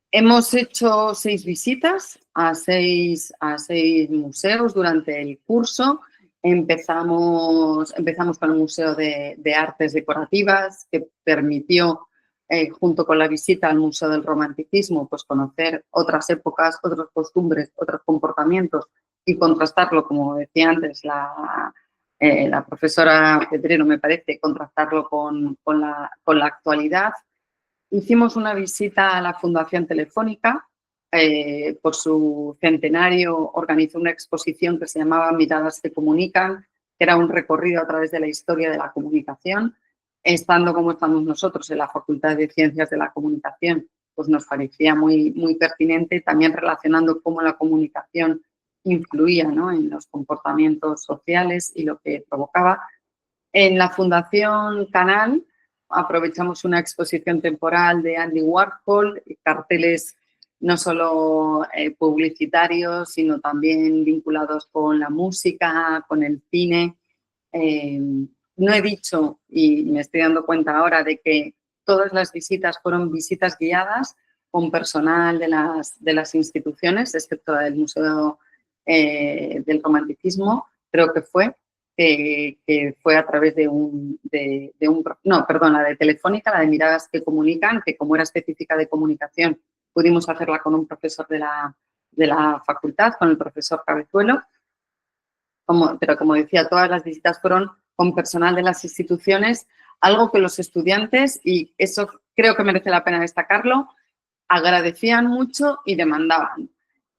Hemos hecho 6 visitas a 6 museos durante el curso. Empezamos con el Museo de Artes Decorativas, que permitió, junto con la visita al Museo del Romanticismo, pues conocer otras épocas, otras costumbres, otros comportamientos y contrastarlo, como decía antes la profesora Pedrero, me parece, contrastarlo con la actualidad. Hicimos una visita a la Fundación Telefónica, por su centenario organizó una exposición que se llamaba Miradas que comunican, que era un recorrido a través de la historia de la comunicación. Estando como estamos nosotros en la Facultad de Ciencias de la Comunicación, pues nos parecía muy, muy pertinente, también relacionando cómo la comunicación influía, ¿no?, en los comportamientos sociales y lo que provocaba. En la Fundación Canal aprovechamos una exposición temporal de Andy Warhol, carteles no solo publicitarios, sino también vinculados con la música, con el cine. No he dicho, y me estoy dando cuenta ahora, de que todas las visitas fueron visitas guiadas con personal de las instituciones, excepto el Museo del Romanticismo, creo que fue a través de la de Telefónica, la de Miradas que comunican, que como era específica de comunicación, pudimos hacerla con un profesor de la facultad, con el profesor Cabezuelo. Pero como decía, todas las visitas fueron con personal de las instituciones, algo que los estudiantes, y eso creo que merece la pena destacarlo, agradecían mucho y demandaban.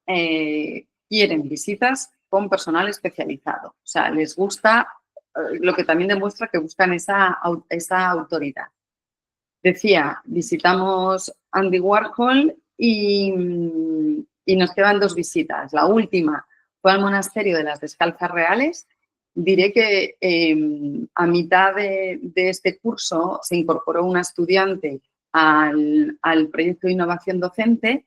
Quieren visitas con personal especializado. O sea, les gusta, lo que también demuestra que buscan esa autoridad. Decía, visitamos Andy Warhol y nos quedan 2 visitas. La última fue al monasterio de las Descalzas Reales. Diré que a mitad de este curso se incorporó una estudiante al proyecto de innovación docente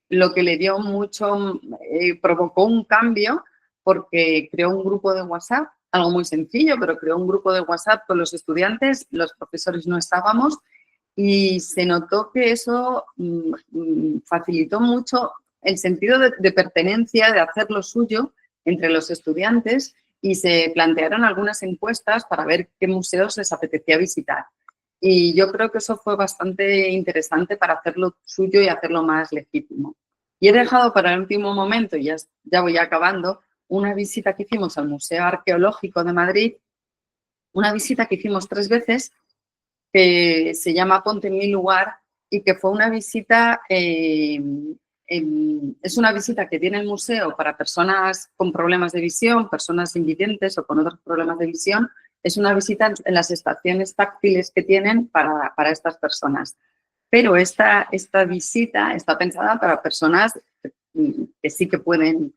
lo que le dio mucho, provocó un cambio porque creó un grupo de WhatsApp, algo muy sencillo, pero creó un grupo de WhatsApp con los estudiantes, los profesores no estábamos y se notó que eso facilitó mucho el sentido de pertenencia, de hacer lo suyo entre los estudiantes y se plantearon algunas encuestas para ver qué museos les apetecía visitar. Y yo creo que eso fue bastante interesante para hacerlo suyo y hacerlo más legítimo. Y he dejado para el último momento, y ya voy acabando, una visita que hicimos al Museo Arqueológico de Madrid, una visita que hicimos 3 veces, que se llama Ponte en mi lugar y que fue una visita, es una visita que tiene el museo para personas con problemas de visión, personas invidentes o con otros problemas de visión. Es una visita en las estaciones táctiles que tienen para estas personas. Pero esta visita está pensada para personas que sí que pueden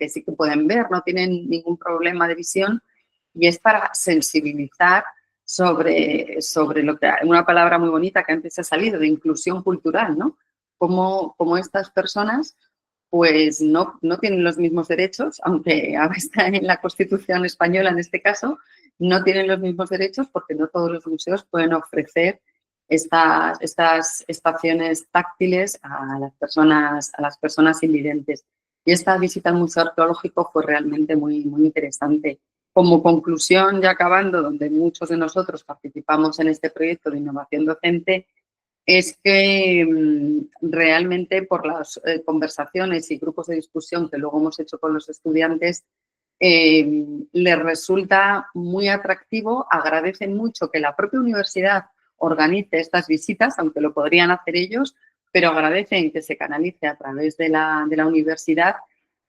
ver, no tienen ningún problema de visión y es para sensibilizar sobre lo que, una palabra muy bonita que antes ha salido, de inclusión cultural, ¿no? Como estas personas pues no tienen los mismos derechos, aunque ahora está en la Constitución española en este caso, no tienen los mismos derechos porque no todos los museos pueden ofrecer estas estaciones táctiles a las personas invidentes. Y esta visita al Museo Arqueológico fue realmente muy, muy interesante. Como conclusión, ya acabando, donde muchos de nosotros participamos en este proyecto de innovación docente, es que realmente por las conversaciones y grupos de discusión que luego hemos hecho con los estudiantes, les resulta muy atractivo, agradecen mucho que la propia universidad organice estas visitas, aunque lo podrían hacer ellos, pero agradecen que se canalice a través de la universidad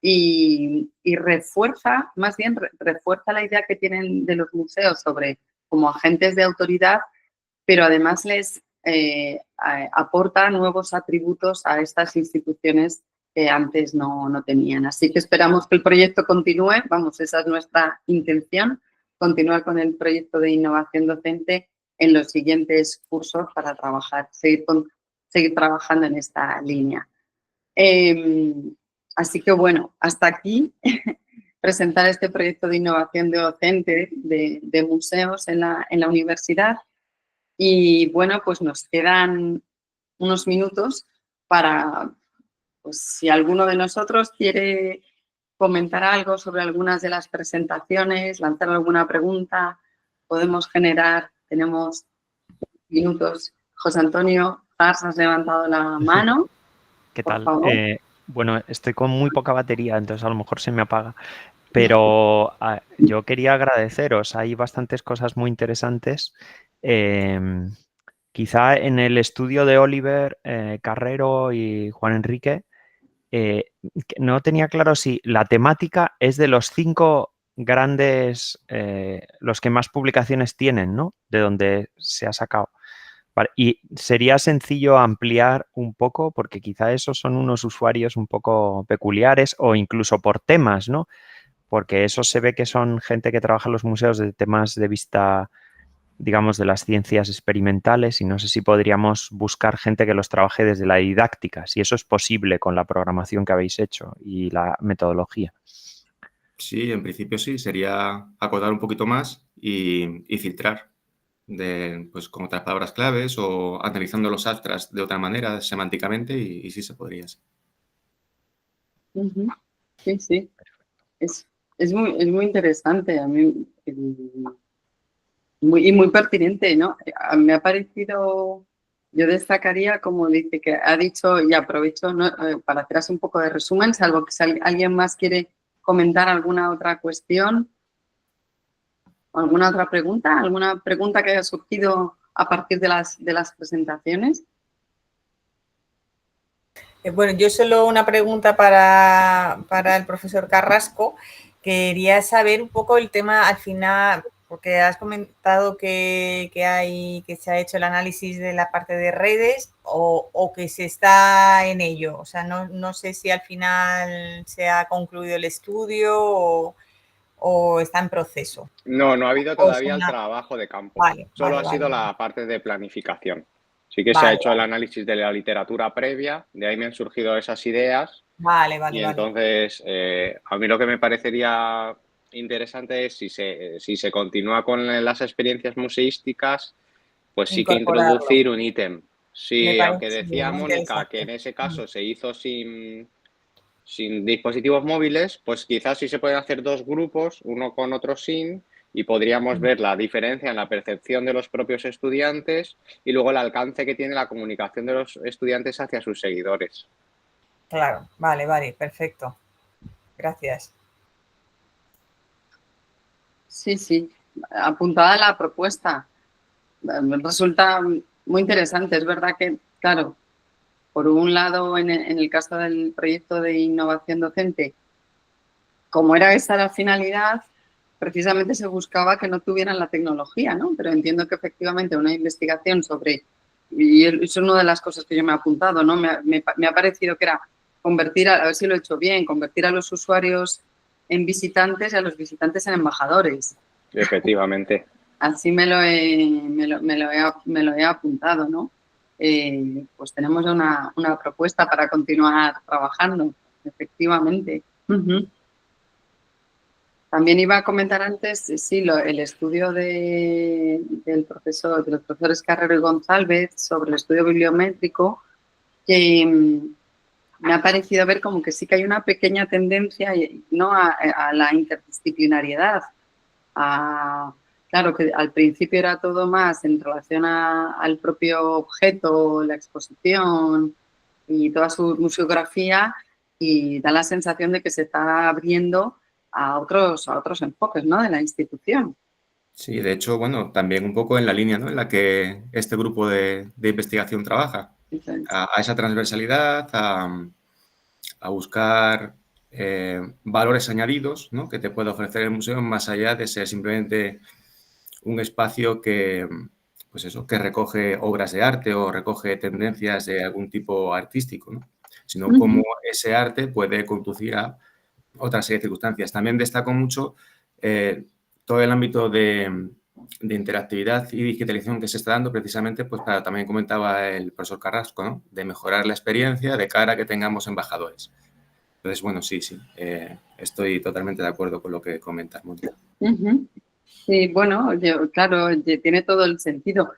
y refuerza, más bien refuerza la idea que tienen de los museos sobre como agentes de autoridad, pero además les aporta nuevos atributos a estas instituciones que antes no tenían. Así que esperamos que el proyecto continúe, vamos, esa es nuestra intención, continuar con el proyecto de innovación docente en los siguientes cursos para trabajar, seguir trabajando en esta línea. Así que bueno, hasta aquí presentar este proyecto de innovación docente de museos en la universidad. Y bueno, pues nos quedan unos minutos para, pues si alguno de nosotros quiere comentar algo sobre algunas de las presentaciones, lanzar alguna pregunta, podemos generar, tenemos minutos. José Antonio Zars, has levantado la mano. ¿Qué por tal? favor. Bueno, estoy con muy poca batería, entonces a lo mejor se me apaga. Pero yo quería agradeceros, hay bastantes cosas muy interesantes. Quizá en el estudio de Oliver Carrero y Juan Enrique, no tenía claro si la temática es de los 5 grandes, los que más publicaciones tienen, ¿no? De donde se ha sacado. Vale, y sería sencillo ampliar un poco, porque quizá esos son unos usuarios un poco peculiares o incluso por temas, ¿no? Porque eso se ve que son gente que trabaja en los museos de temas de vista, digamos, de las ciencias experimentales y no sé si podríamos buscar gente que los trabaje desde la didáctica, si eso es posible con la programación que habéis hecho y la metodología. Sí, en principio sí, sería acotar un poquito más y filtrar pues, con otras palabras claves o analizando los abstracts de otra manera, semánticamente, y sí se podría. Sí. Sí, sí. Es muy interesante a mí y muy pertinente, ¿no? Me ha parecido, yo destacaría, como dice, que ha dicho, y aprovecho, ¿no? Para hacer así un poco de resumen, salvo que si alguien más quiere comentar alguna otra cuestión, alguna pregunta que haya surgido a partir de las presentaciones. Bueno, yo solo una pregunta para el profesor Carrasco. Quería saber un poco el tema al final, porque has comentado que se ha hecho el análisis de la parte de redes o que se está en ello. O sea, no sé si al final se ha concluido el estudio o está en proceso. No ha habido todavía el trabajo de campo. Solo ha sido la parte de planificación. Sí que se ha hecho el análisis de la literatura previa, de ahí me han surgido esas ideas Vale. Y entonces, a mí lo que me parecería interesante es si se continúa con las experiencias museísticas, pues sí que Incorporarlo. introducir un ítem. Sí, Me parece, aunque decía muy Mónica interesante. que en ese caso se hizo sin dispositivos móviles, pues quizás sí se pueden hacer dos grupos, uno con otro sin, y podríamos ver la diferencia en la percepción de los propios estudiantes y luego el alcance que tiene la comunicación de los estudiantes hacia sus seguidores. Claro, vale, perfecto. Gracias. Sí, apuntada la propuesta. Resulta muy interesante. Es verdad que, claro, por un lado, en el caso del proyecto de innovación docente, como era esa la finalidad, precisamente se buscaba que no tuvieran la tecnología, ¿no? Pero entiendo que efectivamente una investigación sobre, y es una de las cosas que yo me he apuntado, ¿no? Me ha parecido que era convertir, a ver si lo he hecho bien, convertir a los usuarios en visitantes y a los visitantes en embajadores. Efectivamente. Así me lo he apuntado, ¿no? Pues tenemos una propuesta para continuar trabajando, efectivamente. Uh-huh. También iba a comentar antes, sí, el estudio de los profesores Carrero y González sobre el estudio bibliométrico, que me ha parecido ver como que sí que hay una pequeña tendencia, ¿no?, a la interdisciplinariedad. Claro que al principio era todo más en relación al propio objeto, la exposición y toda su museografía, y da la sensación de que se está abriendo a otros enfoques, ¿no?, de la institución. Sí, de hecho, bueno, también un poco en la línea, ¿no?, en la que este grupo de investigación trabaja, a esa transversalidad, a buscar valores añadidos, ¿no?, que te puede ofrecer el museo más allá de ser simplemente un espacio que, pues eso, que recoge obras de arte o recoge tendencias de algún tipo artístico, ¿no?, sino cómo ese arte puede conducir a otra serie de circunstancias. También destaco mucho todo el ámbito de interactividad y digitalización que se está dando precisamente, pues también comentaba el profesor Carrasco, ¿no?, de mejorar la experiencia de cara a que tengamos embajadores. Entonces, bueno, sí, estoy totalmente de acuerdo con lo que comentas, Mónica. Sí, bueno, claro, tiene todo el sentido.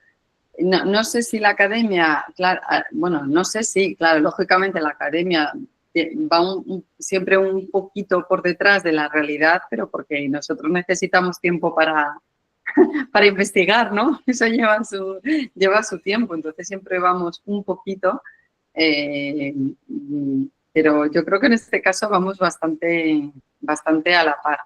No sé si la academia, claro, bueno, no sé si, claro, lógicamente la academia va siempre un poquito por detrás de la realidad, pero porque nosotros necesitamos tiempo para investigar, ¿no? Eso lleva su tiempo, entonces siempre vamos un poquito, pero yo creo que en este caso vamos bastante a la par.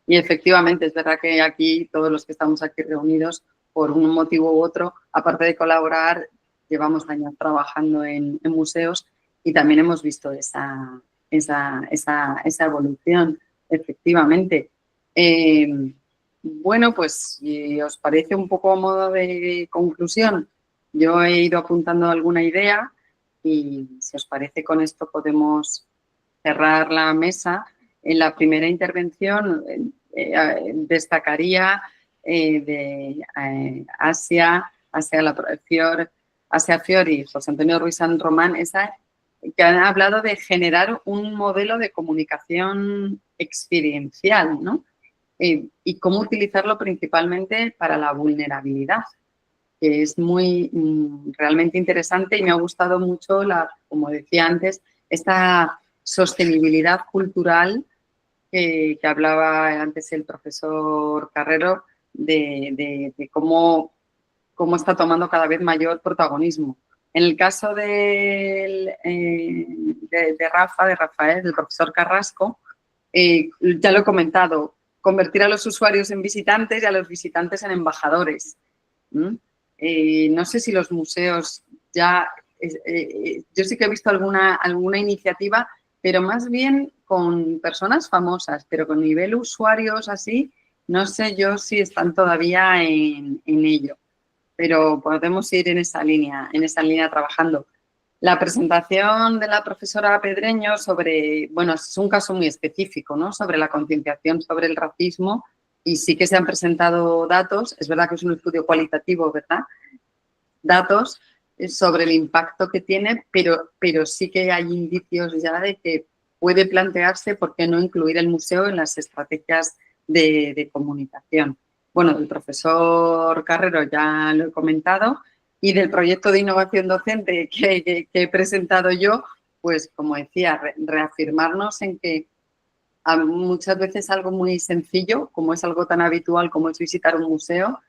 Y efectivamente, es verdad que aquí, todos los que estamos aquí reunidos, por un motivo u otro, aparte de colaborar, llevamos años trabajando en museos y también hemos visto esa evolución, efectivamente. Bueno, pues si os parece un poco a modo de conclusión, yo he ido apuntando alguna idea y si os parece con esto podemos cerrar la mesa. En la primera intervención destacaría de Asia Fiori y José Antonio Ruiz San Román, que han hablado de generar un modelo de comunicación experiencial, ¿no? Y cómo utilizarlo principalmente para la vulnerabilidad, que es muy realmente interesante, y me ha gustado mucho, como decía antes, esta sostenibilidad cultural que hablaba antes el profesor Carrero, de cómo está tomando cada vez mayor protagonismo. En el caso de Rafael, del profesor Carrasco, ya lo he comentado, convertir a los usuarios en visitantes y a los visitantes en embajadores. No sé si los museos ya... yo sí que he visto alguna iniciativa, pero más bien con personas famosas, pero con nivel usuarios así, no sé yo si están todavía en ello, pero podemos ir en esa línea trabajando. La presentación de la profesora Pedreño sobre, bueno, es un caso muy específico, ¿no?, sobre la concienciación sobre el racismo, y sí que se han presentado datos, es verdad que es un estudio cualitativo, ¿verdad?, datos, sobre el impacto que tiene, pero sí que hay indicios ya de que puede plantearse por qué no incluir el museo en las estrategias de comunicación. Bueno, del profesor Carrero ya lo he comentado, y del proyecto de innovación docente que he presentado yo, pues como decía, reafirmarnos en que muchas veces algo muy sencillo, como es algo tan habitual como es visitar un museo,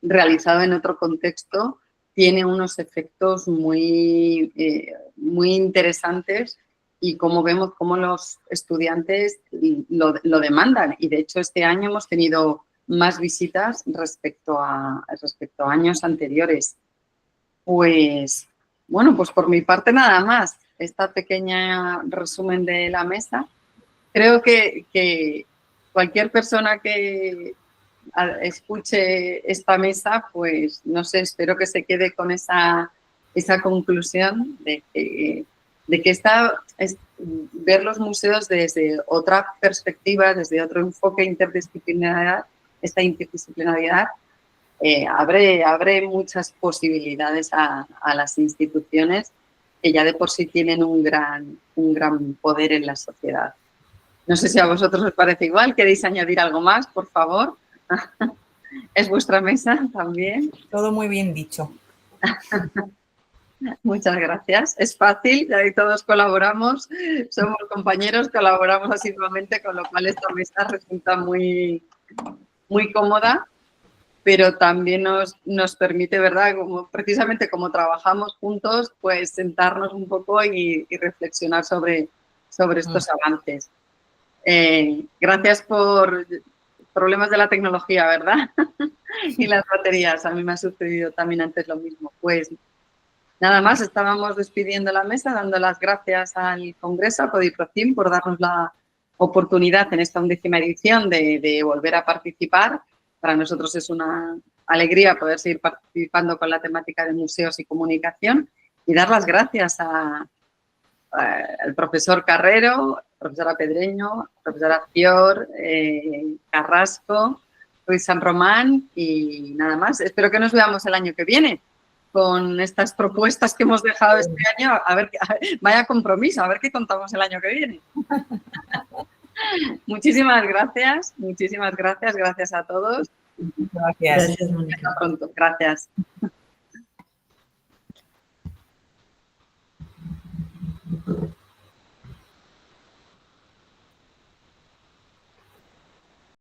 realizado en otro contexto, tiene unos efectos muy interesantes, y como vemos cómo los estudiantes lo demandan. Y de hecho este año hemos tenido más visitas respecto a años anteriores. Pues bueno, pues por mi parte nada más. Esta pequeña resumen de la mesa. Creo que cualquier persona que escuche esta mesa, pues no sé, espero que se quede con esa conclusión de que ver los museos desde otra perspectiva, desde otro enfoque interdisciplinaridad, esta interdisciplinaridad abre muchas posibilidades a las instituciones que ya de por sí tienen un gran poder en la sociedad. No sé si a vosotros os parece igual. ¿Queréis añadir algo más, por favor? Es vuestra mesa también. Todo muy bien dicho. Muchas gracias. Es fácil, ya que todos colaboramos, somos compañeros, colaboramos asiduamente, con lo cual esta mesa resulta muy, muy cómoda, pero también nos permite, ¿verdad? Precisamente como trabajamos juntos, pues sentarnos un poco y reflexionar sobre estos avances. Gracias por problemas de la tecnología, ¿verdad? Y las baterías, a mí me ha sucedido también antes lo mismo. Pues nada más, estábamos despidiendo la mesa, dando las gracias al Congreso, a Codiprocim, por darnos la oportunidad en esta 11ª edición de volver a participar. Para nosotros es una alegría poder seguir participando con la temática de museos y comunicación, y dar las gracias al profesor Carrero, profesora Pedreño, profesora Fior, Carrasco, Ruiz San Román, y nada más. Espero que nos veamos el año que viene con estas propuestas que hemos dejado este año. A ver, vaya compromiso, a ver qué contamos el año que viene. Muchísimas gracias, gracias a todos. Gracias. Gracias, Mónica. Hasta pronto, gracias.